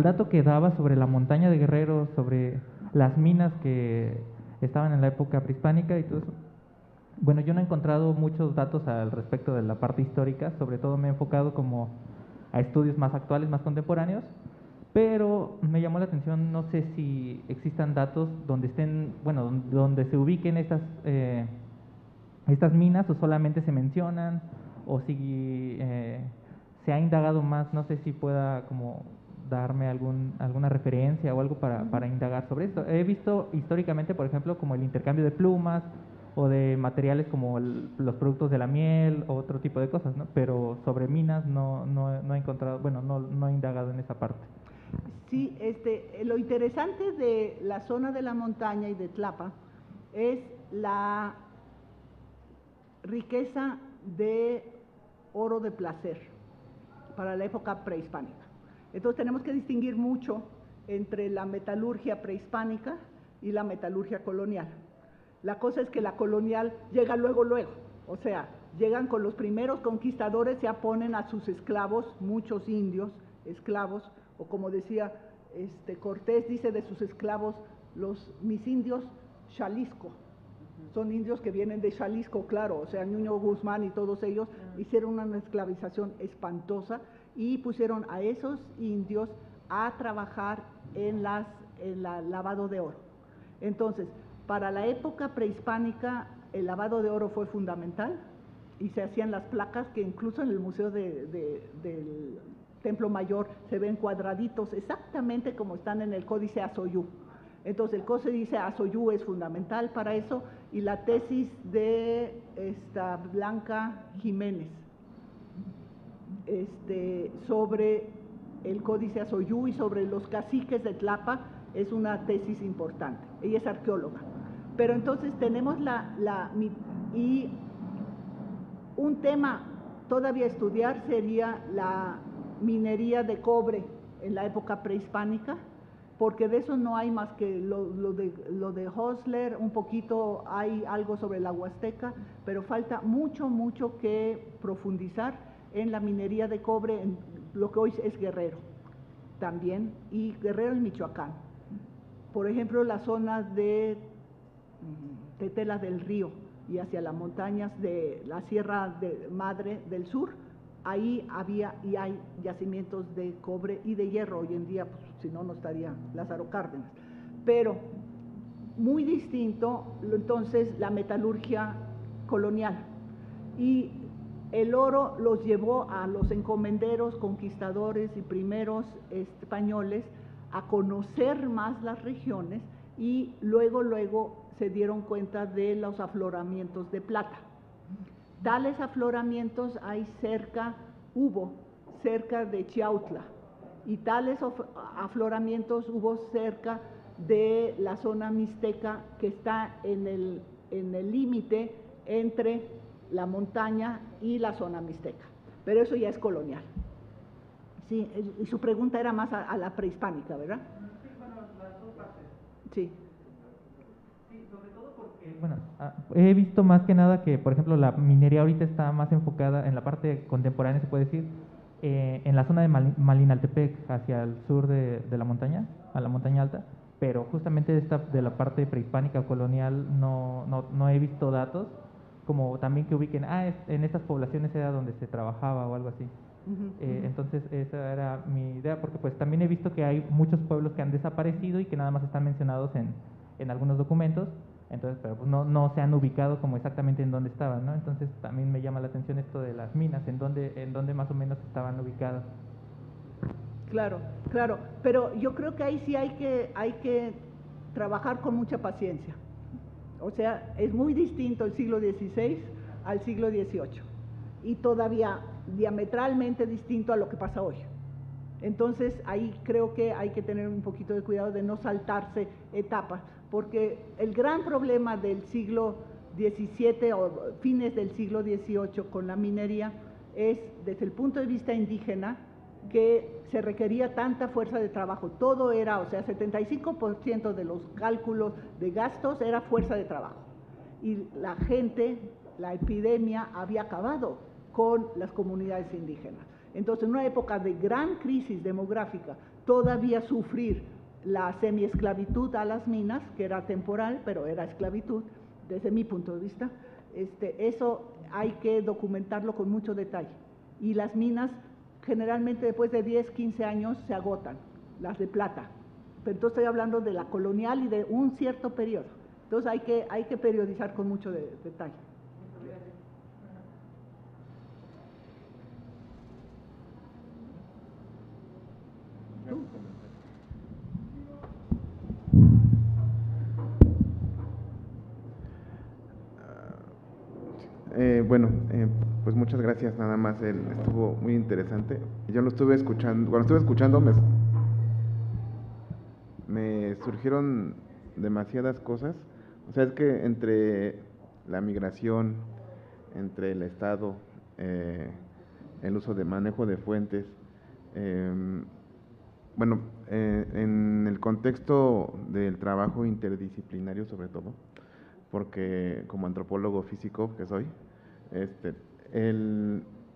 dato que daba sobre la montaña de Guerrero, sobre las minas que estaban en la época prehispánica y todo eso, bueno, yo no he encontrado muchos datos al respecto de la parte histórica, sobre todo me he enfocado como a estudios más actuales, más contemporáneos, pero me llamó la atención, no sé si existan datos donde estén, bueno, donde se ubiquen estas minas, o solamente se mencionan, o si se ha indagado más, no sé si pueda como darme alguna referencia o algo para indagar sobre esto. He visto históricamente, por ejemplo, como el intercambio de plumas o de materiales como los productos de la miel o otro tipo de cosas, ¿no? Pero sobre minas no he encontrado, bueno, no he indagado en esa parte. Sí, lo interesante de la zona de la montaña y de Tlapa es la riqueza de oro de placer para la época prehispánica. Entonces tenemos que distinguir mucho entre la metalurgia prehispánica y la metalurgia colonial. La cosa es que la colonial llega luego, o sea, llegan con los primeros conquistadores, ya ponen a sus esclavos, muchos indios, esclavos, o como decía Cortés, dice de sus esclavos, mis indios, Xalisco, son indios que vienen de Xalisco, claro, o sea, Ñuño Guzmán y todos ellos hicieron una esclavización espantosa y pusieron a esos indios a trabajar en el lavado de oro. Entonces, para la época prehispánica, el lavado de oro fue fundamental y se hacían las placas que incluso en el Museo del Templo Mayor se ven cuadraditos exactamente como están en el Códice Azoyú. Entonces el Códice Azoyú es fundamental para eso, y la tesis de Blanca Jiménez sobre el Códice Azoyú y sobre los caciques de Tlapa es una tesis importante. Ella es arqueóloga. Pero entonces tenemos y un tema todavía a estudiar sería la minería de cobre en la época prehispánica, porque de eso no hay más que lo de Hosler, un poquito hay algo sobre la Huasteca, pero falta mucho que profundizar en la minería de cobre en lo que hoy es Guerrero también, y Guerrero en Michoacán. Por ejemplo, las zonas de Tetela del Río y hacia las montañas de la Sierra de Madre del Sur, ahí había y hay yacimientos de cobre y de hierro. Hoy en día, pues, si no, no estaría Lázaro Cárdenas. Pero muy distinto, entonces, la metalurgia colonial. Y el oro los llevó a los encomenderos, conquistadores y primeros españoles a conocer más las regiones, y luego se dieron cuenta de los afloramientos de plata. Tales afloramientos hubo cerca de Chiautla, y tales afloramientos hubo cerca de la zona mixteca, que está en el límite entre la montaña y la zona mixteca, pero eso ya es colonial. Sí, y su pregunta era más a la prehispánica, ¿verdad? Sí, bueno, las dos partes. Sí. Sí, sobre todo porque, bueno, he visto más que nada que, por ejemplo, la minería ahorita está más enfocada en la parte contemporánea, se puede decir, en la zona de Malinaltepec, hacia el sur de la montaña, a la montaña alta, pero justamente de la parte prehispánica o colonial no he visto datos, como también que ubiquen, en estas poblaciones era donde se trabajaba o algo así. Entonces esa era mi idea, porque pues también he visto que hay muchos pueblos que han desaparecido y que nada más están mencionados en algunos documentos, entonces, pero pues no se han ubicado como exactamente en dónde estaban, ¿no? Entonces también me llama la atención esto de las minas, en dónde más o menos estaban ubicadas. Claro, claro, pero yo creo que ahí sí hay que trabajar con mucha paciencia. O sea, es muy distinto el siglo XVI al siglo XVIII y todavía diametralmente distinto a lo que pasa hoy. Entonces, ahí creo que hay que tener un poquito de cuidado de no saltarse etapas, porque el gran problema del siglo XVII o fines del siglo XVIII con la minería es, desde el punto de vista indígena, que se requería tanta fuerza de trabajo. Todo era, o sea, 75% de los cálculos de gastos era fuerza de trabajo. Y la gente, la epidemia había acabado con las comunidades indígenas. Entonces, en una época de gran crisis demográfica, todavía sufrir la semiesclavitud a las minas, que era temporal, pero era esclavitud, desde mi punto de vista, eso hay que documentarlo con mucho detalle. Y las minas, generalmente después de 10, 15 años se agotan, las de plata. Pero entonces estoy hablando de la colonial y de un cierto periodo. Entonces hay que periodizar con mucho detalle. Pues muchas gracias, nada más, estuvo muy interesante. Yo lo estuve escuchando, cuando estuve escuchando me surgieron demasiadas cosas. O sea, es que entre la migración, entre el Estado, el uso de manejo de fuentes, en el contexto del trabajo interdisciplinario sobre todo, porque como antropólogo físico que soy,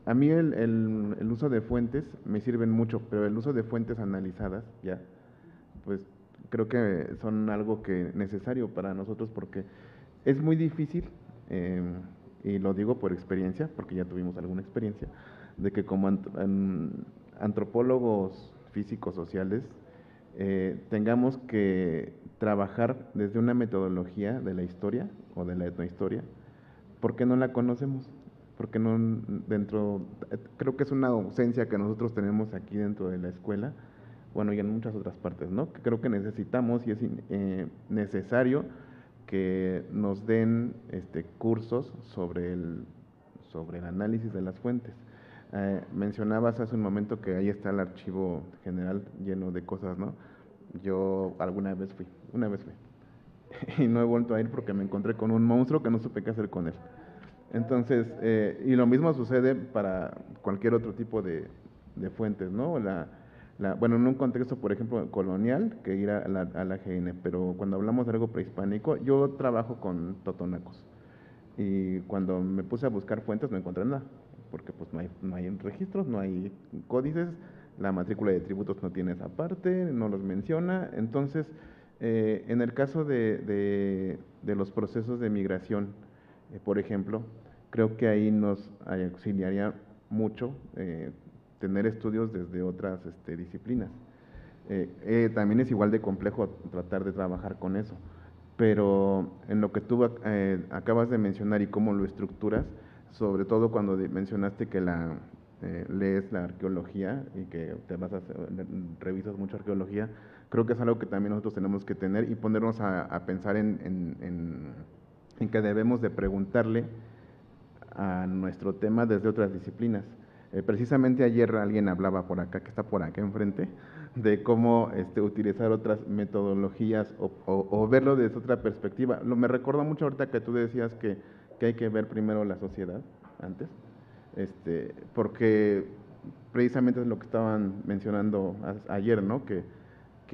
a mí el uso de fuentes me sirven mucho, pero el uso de fuentes analizadas, ya, pues creo que son algo que necesario para nosotros porque es muy difícil, y lo digo por experiencia, porque ya tuvimos alguna experiencia, de que como antropólogos físicos sociales tengamos que trabajar desde una metodología de la historia o de la etnohistoria, porque no la conocemos, porque no creo que es una ausencia que nosotros tenemos aquí dentro de la escuela, bueno, y en muchas otras partes, ¿no? Que creo que necesitamos y es necesario que nos den cursos sobre el análisis de las fuentes. Mencionabas hace un momento que ahí está el archivo general lleno de cosas, ¿no? Yo una vez fui, y no he vuelto a ir porque me encontré con un monstruo que no supe qué hacer con él. Entonces, y lo mismo sucede para cualquier otro tipo de fuentes, ¿no? Bueno, en un contexto, por ejemplo, colonial, que ir a la AGN, pero cuando hablamos de algo prehispánico, yo trabajo con totonacos, y cuando me puse a buscar fuentes no encontré nada, porque pues no hay registros, no hay códices, la matrícula de tributos no tiene esa parte, no los menciona. Entonces, en el caso de los procesos de migración, por ejemplo, creo que ahí nos auxiliaría mucho tener estudios desde otras disciplinas. También es igual de complejo tratar de trabajar con eso, pero en lo que tú acabas de mencionar y cómo lo estructuras, sobre todo cuando mencionaste que lees la arqueología y que revisas mucho arqueología, creo que es algo que también nosotros tenemos que tener y ponernos a pensar en que debemos de preguntarle a nuestro tema desde otras disciplinas. Precisamente ayer alguien hablaba por acá, que está por acá enfrente, de cómo utilizar otras metodologías o verlo desde otra perspectiva. Me recordó mucho ahorita que tú decías que hay que ver primero la sociedad antes, porque precisamente es lo que estaban mencionando ayer, ¿no? Que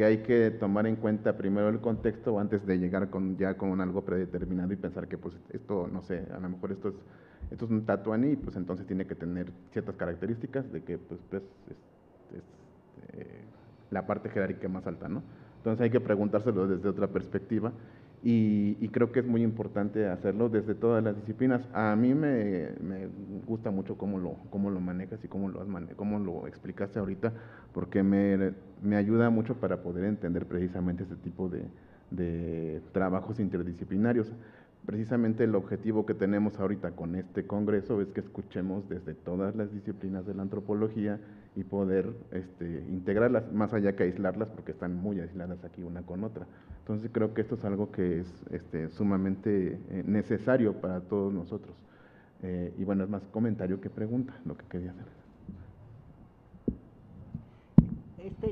hay que tomar en cuenta primero el contexto antes de llegar ya con algo predeterminado y pensar que pues esto, no sé, a lo mejor esto es un tatuani y pues entonces tiene que tener ciertas características de que pues es la parte jerárquica más alta, ¿no? Entonces hay que preguntárselo desde otra perspectiva y creo que es muy importante hacerlo desde todas las disciplinas. A mí me gusta mucho cómo lo manejas y cómo lo explicaste ahorita, porque me ayuda mucho para poder entender precisamente este tipo de trabajos interdisciplinarios. Precisamente el objetivo que tenemos ahorita con este congreso es que escuchemos desde todas las disciplinas de la antropología y poder integrarlas, más allá que aislarlas, porque están muy aisladas aquí una con otra. Entonces creo que esto es algo que es sumamente necesario para todos nosotros. Y bueno, es más comentario que pregunta lo que quería hacer.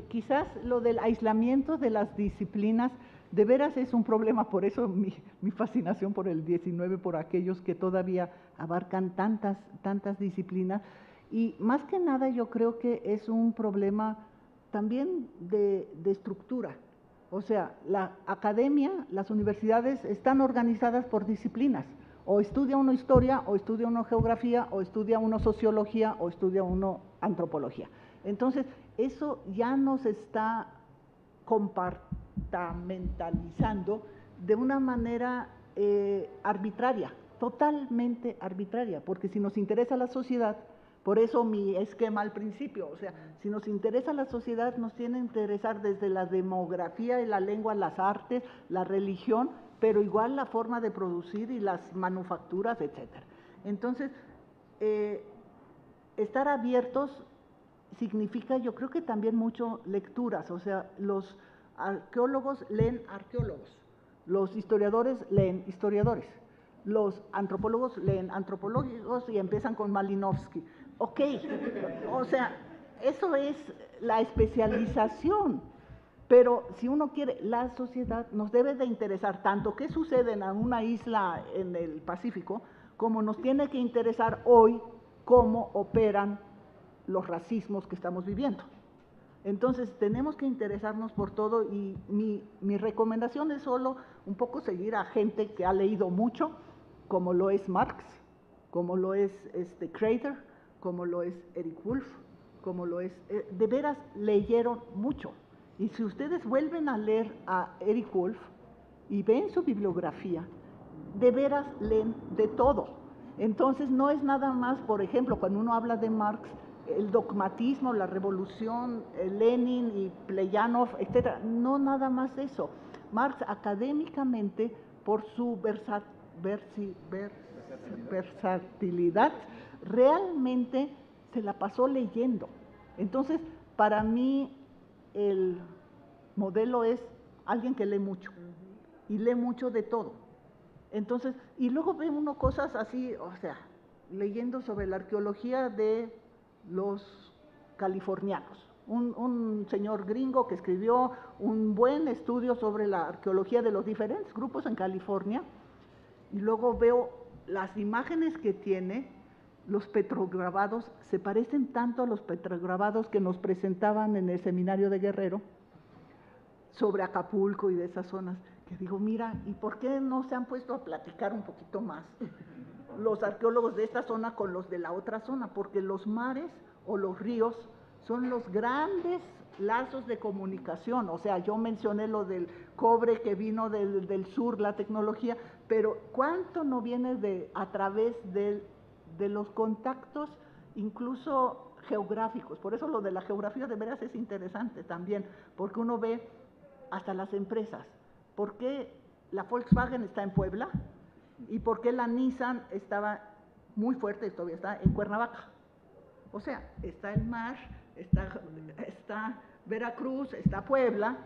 Quizás lo del aislamiento de las disciplinas de veras es un problema, por eso mi fascinación por el 19, por aquellos que todavía abarcan tantas disciplinas, y más que nada yo creo que es un problema también de estructura. O sea, la academia, las universidades están organizadas por disciplinas, o estudia uno historia, o estudia uno geografía, o estudia uno sociología, o estudia uno antropología. Entonces, eso ya nos está compartimentalizando de una manera arbitraria, totalmente arbitraria, porque si nos interesa la sociedad, por eso mi esquema al principio, o sea, si nos interesa la sociedad, nos tiene que interesar desde la demografía y la lengua, las artes, la religión, pero igual la forma de producir y las manufacturas, etcétera. Entonces, estar abiertos significa, yo creo que también mucho lecturas, o sea, los arqueólogos leen arqueólogos, los historiadores leen historiadores, los antropólogos leen antropólogos y empiezan con Malinowski. Ok, o sea, eso es la especialización, pero si uno quiere, la sociedad nos debe de interesar tanto qué sucede en una isla en el Pacífico, como nos tiene que interesar hoy cómo operan los racismos que estamos viviendo. Entonces, tenemos que interesarnos por todo y mi recomendación es solo un poco seguir a gente que ha leído mucho, como lo es Marx, como lo es Crater, como lo es Eric Wolf, como lo es… de veras leyeron mucho. Y si ustedes vuelven a leer a Eric Wolf y ven su bibliografía, de veras leen de todo. Entonces, no es nada más, por ejemplo, cuando uno habla de Marx, el dogmatismo, la revolución, Lenin y Pleyanov, etcétera, no nada más eso. Marx académicamente, por su versatilidad, realmente se la pasó leyendo. Entonces, para mí, el modelo es alguien que lee mucho, y lee mucho de todo. Entonces, y luego ve uno cosas así, o sea, leyendo sobre la arqueología de los californianos, un señor gringo que escribió un buen estudio sobre la arqueología de los diferentes grupos en California, y luego veo las imágenes que tiene, los petrograbados, se parecen tanto a los petrograbados que nos presentaban en el seminario de Guerrero, sobre Acapulco y de esas zonas, que digo, mira, ¿y por qué no se han puesto a platicar un poquito más los arqueólogos de esta zona con los de la otra zona? Porque los mares o los ríos son los grandes lazos de comunicación. O sea, yo mencioné lo del cobre que vino del sur, la tecnología, pero ¿cuánto no viene a través de los contactos, incluso geográficos? Por eso lo de la geografía de veras es interesante también, porque uno ve hasta las empresas. ¿Por qué la Volkswagen está en Puebla? ¿Y por qué la Nissan estaba muy fuerte, todavía está en Cuernavaca? O sea, está el mar, está Veracruz, está Puebla,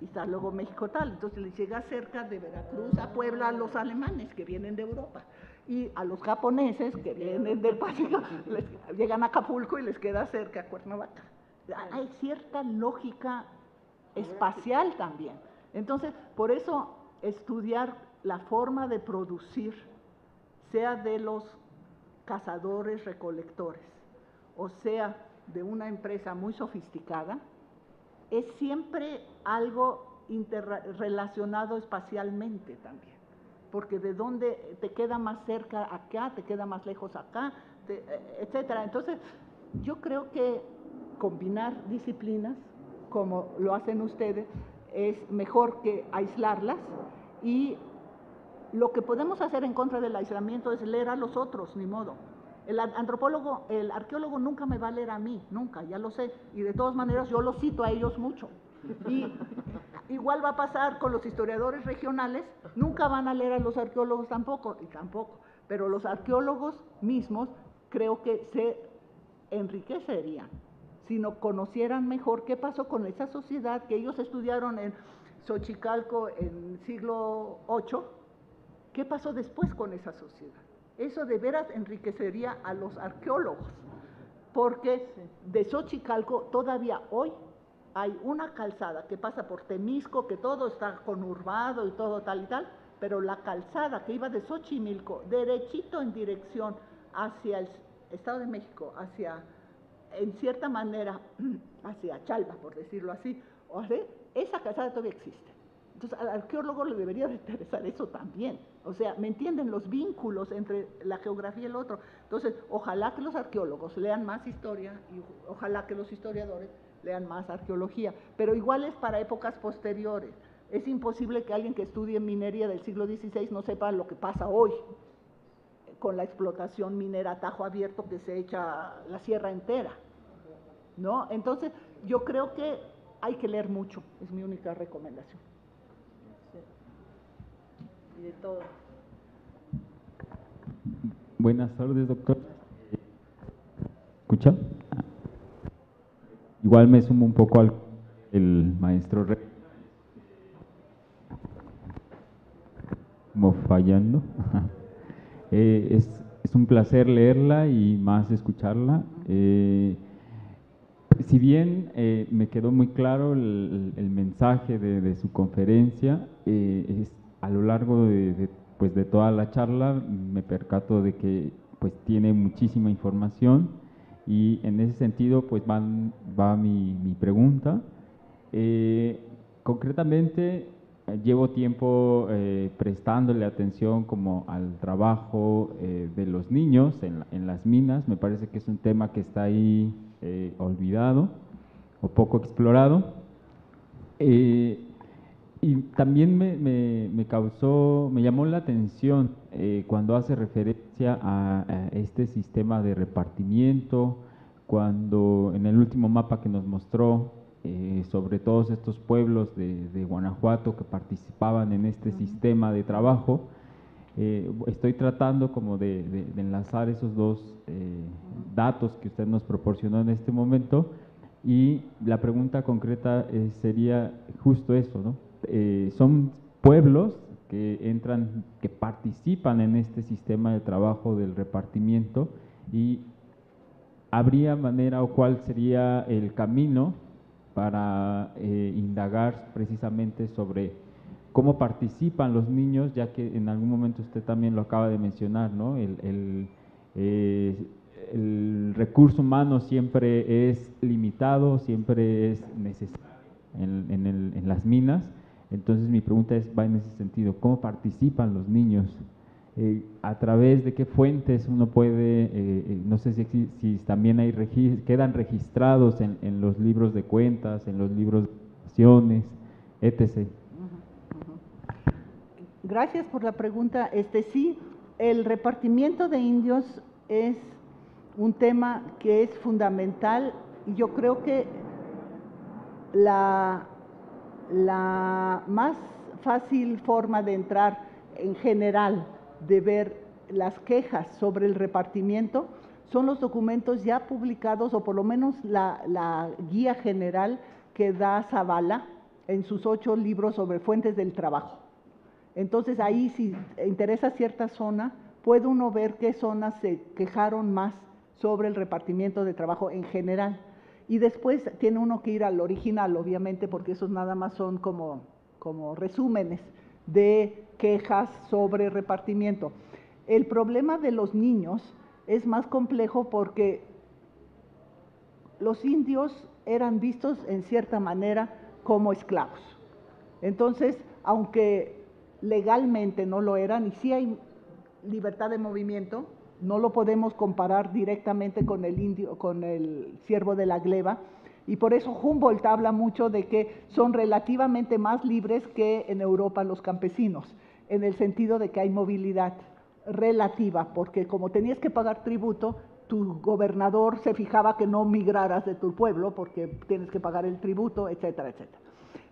y está luego México tal. Entonces les llega cerca de Veracruz a Puebla a los alemanes que vienen de Europa, y a los japoneses que vienen del Pacífico, llegan a Acapulco y les queda cerca a Cuernavaca. Hay cierta lógica espacial también. Entonces, por eso estudiar la forma de producir, sea de los cazadores recolectores, o sea de una empresa muy sofisticada, es siempre algo interrelacionado espacialmente también, porque de dónde te queda más cerca acá, te queda más lejos acá, etcétera. Entonces, yo creo que combinar disciplinas, como lo hacen ustedes, es mejor que aislarlas, y lo que podemos hacer en contra del aislamiento es leer a los otros, ni modo. El antropólogo, el arqueólogo nunca me va a leer a mí, nunca, ya lo sé, y de todas maneras yo los cito a ellos mucho. Y igual va a pasar con los historiadores regionales, nunca van a leer a los arqueólogos tampoco, pero los arqueólogos mismos creo que se enriquecerían si no conocieran mejor qué pasó con esa sociedad que ellos estudiaron en Xochicalco en siglo VIII, qué pasó después con esa sociedad. Eso de veras enriquecería a los arqueólogos, porque de Xochicalco todavía hoy hay una calzada que pasa por Temisco, que todo está conurbado y todo tal y tal, pero la calzada que iba de Xochimilco, derechito en dirección hacia el Estado de México, hacia, en cierta manera, hacia Chalma, por decirlo así, esa calzada todavía existe. Entonces, al arqueólogo le debería de interesar eso también. O sea, ¿me entienden? Los vínculos entre la geografía y el otro. Entonces, ojalá que los arqueólogos lean más historia y ojalá que los historiadores lean más arqueología. Pero igual es para épocas posteriores. Es imposible que alguien que estudie minería del siglo XVI no sepa lo que pasa hoy con la explotación minera a tajo abierto que se echa la sierra entera, ¿no? Entonces, yo creo que hay que leer mucho, es mi única recomendación. Y de todo. Buenas tardes, doctor. ¿Escucha? Igual me sumo un poco al maestro Rey. Como fallando. Es un placer leerla y más escucharla. Si bien me quedó muy claro el mensaje de su conferencia, a lo largo de toda la charla me percato de que pues tiene muchísima información y en ese sentido pues va mi pregunta. Concretamente llevo tiempo prestándole atención como al trabajo de los niños en las minas. Me parece que es un tema que está ahí olvidado o poco explorado. Y también me llamó la atención cuando hace referencia a este sistema de repartimiento, cuando en el último mapa que nos mostró sobre todos estos pueblos de Guanajuato que participaban en este sistema de trabajo, estoy tratando como de enlazar esos dos datos que usted nos proporcionó en este momento, y la pregunta concreta sería justo eso, ¿no? Son pueblos que participan en este sistema de trabajo del repartimiento, y ¿habría manera o cuál sería el camino para indagar precisamente sobre cómo participan los niños, ya que en algún momento usted también lo acaba de mencionar, ¿no? El recurso humano siempre es limitado, siempre es necesario en las minas. Entonces mi pregunta va en ese sentido: ¿cómo participan los niños? ¿A través de qué fuentes uno puede, no sé si también quedan registrados en los libros de cuentas, en los libros de acciones, etc.? Gracias por la pregunta. Sí, el repartimiento de indios es un tema que es fundamental, y yo creo que la más fácil forma de entrar en general, de ver las quejas sobre el repartimiento, son los documentos ya publicados, o por lo menos la guía general que da Zavala en sus 8 libros sobre fuentes del trabajo. Entonces ahí, si interesa cierta zona, puede uno ver qué zonas se quejaron más sobre el repartimiento de trabajo en general. Y después tiene uno que ir al original, obviamente, porque esos nada más son como resúmenes de quejas sobre repartimiento. El problema de los niños es más complejo porque los indios eran vistos en cierta manera como esclavos. Entonces, aunque legalmente no lo eran, y sí hay libertad de movimiento, no lo podemos comparar directamente con el indio, con el siervo de la gleba, Y por eso Humboldt habla mucho de que son relativamente más libres que en Europa los campesinos, en el sentido de que hay movilidad relativa, porque como tenías que pagar tributo, tu gobernador se fijaba que no migraras de tu pueblo porque tienes que pagar el tributo, etcétera, etcétera.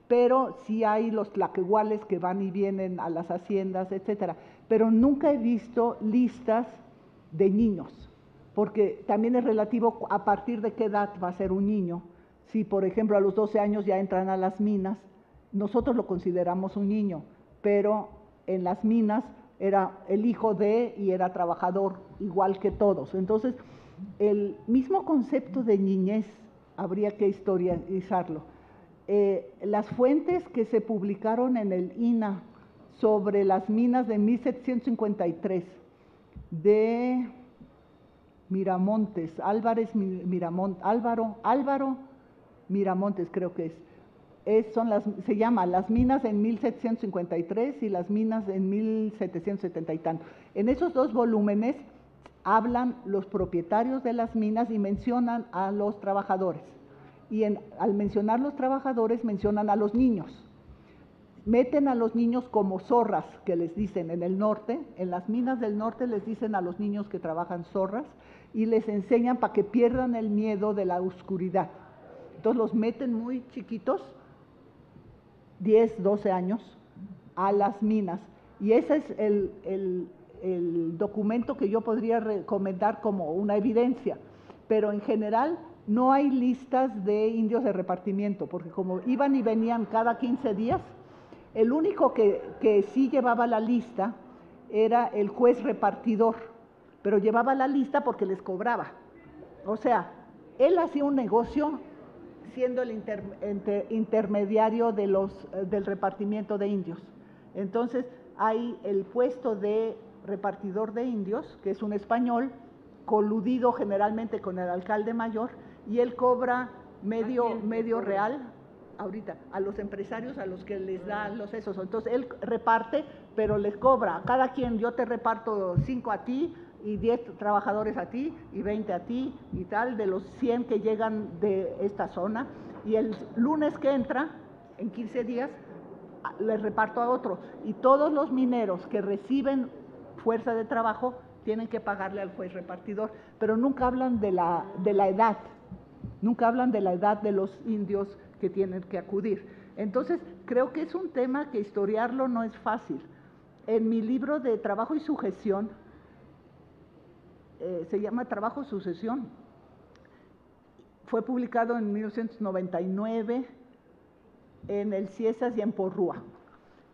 Pero sí hay los tlaquehuales que van y vienen a las haciendas, etcétera. Pero nunca he visto listas de niños, porque también es relativo a partir de qué edad va a ser un niño. Si, por ejemplo, a los 12 años ya entran a las minas, nosotros lo consideramos un niño, pero en las minas era el hijo de y era trabajador igual que todos. Entonces, el mismo concepto de niñez habría que historizarlo. Las fuentes que se publicaron en el INAH sobre las minas de 1753 de Miramontes, Álvaro Miramontes creo que se llama Las minas en 1753 y las minas en 1770 y tanto. En esos dos volúmenes hablan los propietarios de las minas y mencionan a los trabajadores. Y al mencionar los trabajadores mencionan a los niños. Meten a los niños como zorras, que les dicen en el norte, en las minas del norte les dicen a los niños que trabajan zorras y les enseñan para que pierdan el miedo de la oscuridad. Entonces los meten muy chiquitos, 10, 12 años, a las minas. Y ese es el documento que yo podría recomendar como una evidencia. Pero en general no hay listas de indios de repartimiento, porque como iban y venían cada 15 días, el único que sí llevaba la lista era el juez repartidor, pero llevaba la lista porque les cobraba. O sea, él hacía un negocio siendo el intermediario del repartimiento de indios. Entonces, hay el puesto de repartidor de indios, que es un español, coludido generalmente con el alcalde mayor, y él cobra medio real ahorita a los empresarios a los que les da los esos. Entonces él reparte, pero les cobra a cada quien. Yo te reparto 5 a ti y 10 trabajadores a ti y 20 a ti y tal, de los 100 que llegan de esta zona. Y el lunes que entra, en 15 días, les reparto a otro. Y todos los mineros que reciben fuerza de trabajo tienen que pagarle al juez repartidor, pero nunca hablan de la edad, nunca hablan de la edad de los indios que tienen que acudir. Entonces, creo que es un tema que historiarlo no es fácil. En mi libro de Trabajo y Sucesión, se llama Trabajo y Sucesión, fue publicado en 1999 en el Ciesas y en Porrúa.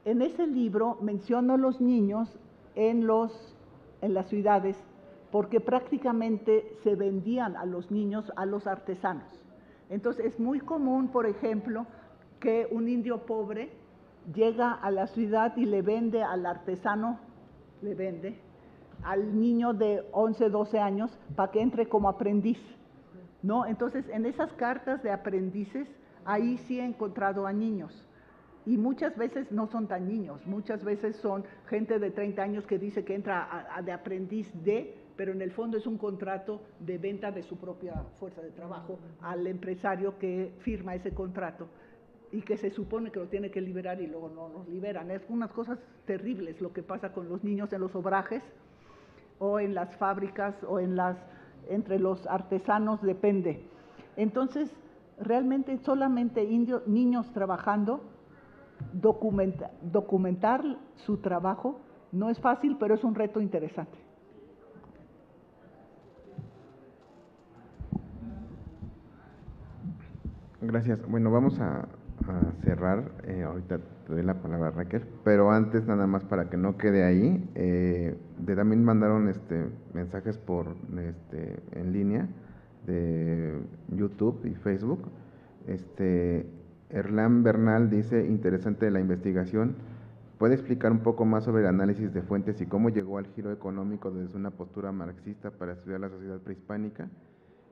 En ese libro menciono los niños en las ciudades, porque prácticamente se vendían a los niños a los artesanos. Entonces es muy común, por ejemplo, que un indio pobre llega a la ciudad y le vende al artesano, le vende al niño de 11, 12 años para que entre como aprendiz, ¿no? Entonces en esas cartas de aprendices, ahí sí he encontrado a niños. Y muchas veces no son tan niños, muchas veces son gente de 30 años que dice que entra de aprendiz pero en el fondo es un contrato de venta de su propia fuerza de trabajo al empresario que firma ese contrato y que se supone que lo tiene que liberar y luego no los liberan. Es unas cosas terribles lo que pasa con los niños en los obrajes o en las fábricas o entre los artesanos, depende. Entonces, realmente solamente niños trabajando. Documentar su trabajo no es fácil, pero es un reto interesante. Gracias. Bueno, vamos a cerrar. Ahorita te doy la palabra, Raquel, pero antes nada más para que no quede ahí, también mandaron mensajes en línea de YouTube y Facebook. Erlán Bernal dice, interesante la investigación. ¿Puede explicar un poco más sobre el análisis de fuentes y cómo llegó al giro económico desde una postura marxista para estudiar la sociedad prehispánica?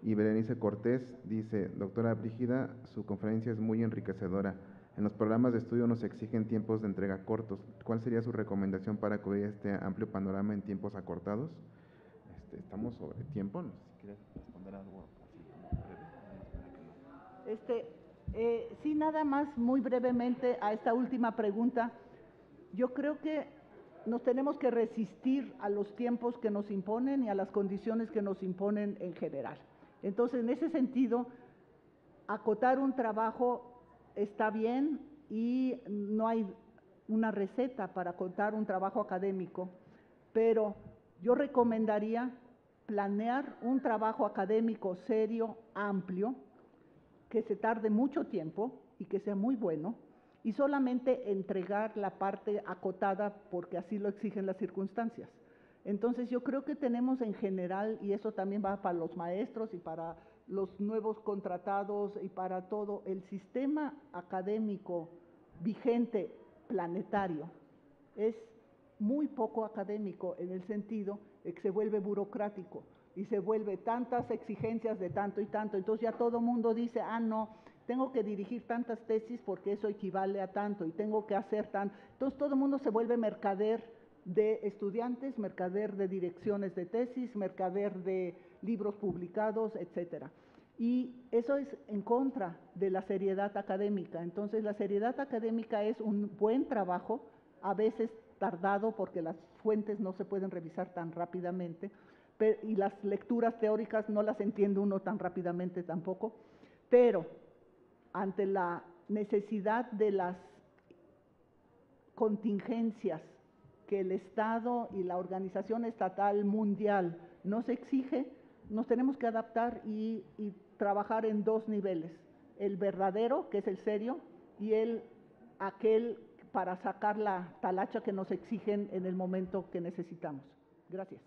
Y Berenice Cortés dice, doctora Brígida, su conferencia es muy enriquecedora. En los programas de estudio nos exigen tiempos de entrega cortos. ¿Cuál sería su recomendación para cubrir este amplio panorama en tiempos acortados? Estamos sobre tiempo, no sé si quieres responder algo así como breve. Sí, nada más muy brevemente a esta última pregunta. Yo creo que nos tenemos que resistir a los tiempos que nos imponen y a las condiciones que nos imponen en general. Entonces, en ese sentido, acotar un trabajo está bien y no hay una receta para acotar un trabajo académico, pero yo recomendaría planear un trabajo académico serio, amplio, que se tarde mucho tiempo y que sea muy bueno, y solamente entregar la parte acotada porque así lo exigen las circunstancias. Entonces yo creo que tenemos en general, y eso también va para los maestros y para los nuevos contratados y para todo, el sistema académico vigente planetario es muy poco académico en el sentido de que se vuelve burocrático y se vuelve tantas exigencias de tanto y tanto, entonces ya todo mundo dice, no, tengo que dirigir tantas tesis porque eso equivale a tanto y tengo que hacer tanto, entonces todo el mundo se vuelve mercader de estudiantes, mercader de direcciones de tesis, mercader de libros publicados, etcétera. Y eso es en contra de la seriedad académica. Entonces la seriedad académica es un buen trabajo, a veces tardado porque las fuentes no se pueden revisar tan rápidamente, y las lecturas teóricas no las entiende uno tan rápidamente tampoco, pero ante la necesidad de las contingencias que el Estado y la organización estatal mundial nos exige, nos tenemos que adaptar y trabajar en dos niveles, el verdadero, que es el serio, y aquel para sacar la talacha que nos exigen en el momento que necesitamos. Gracias.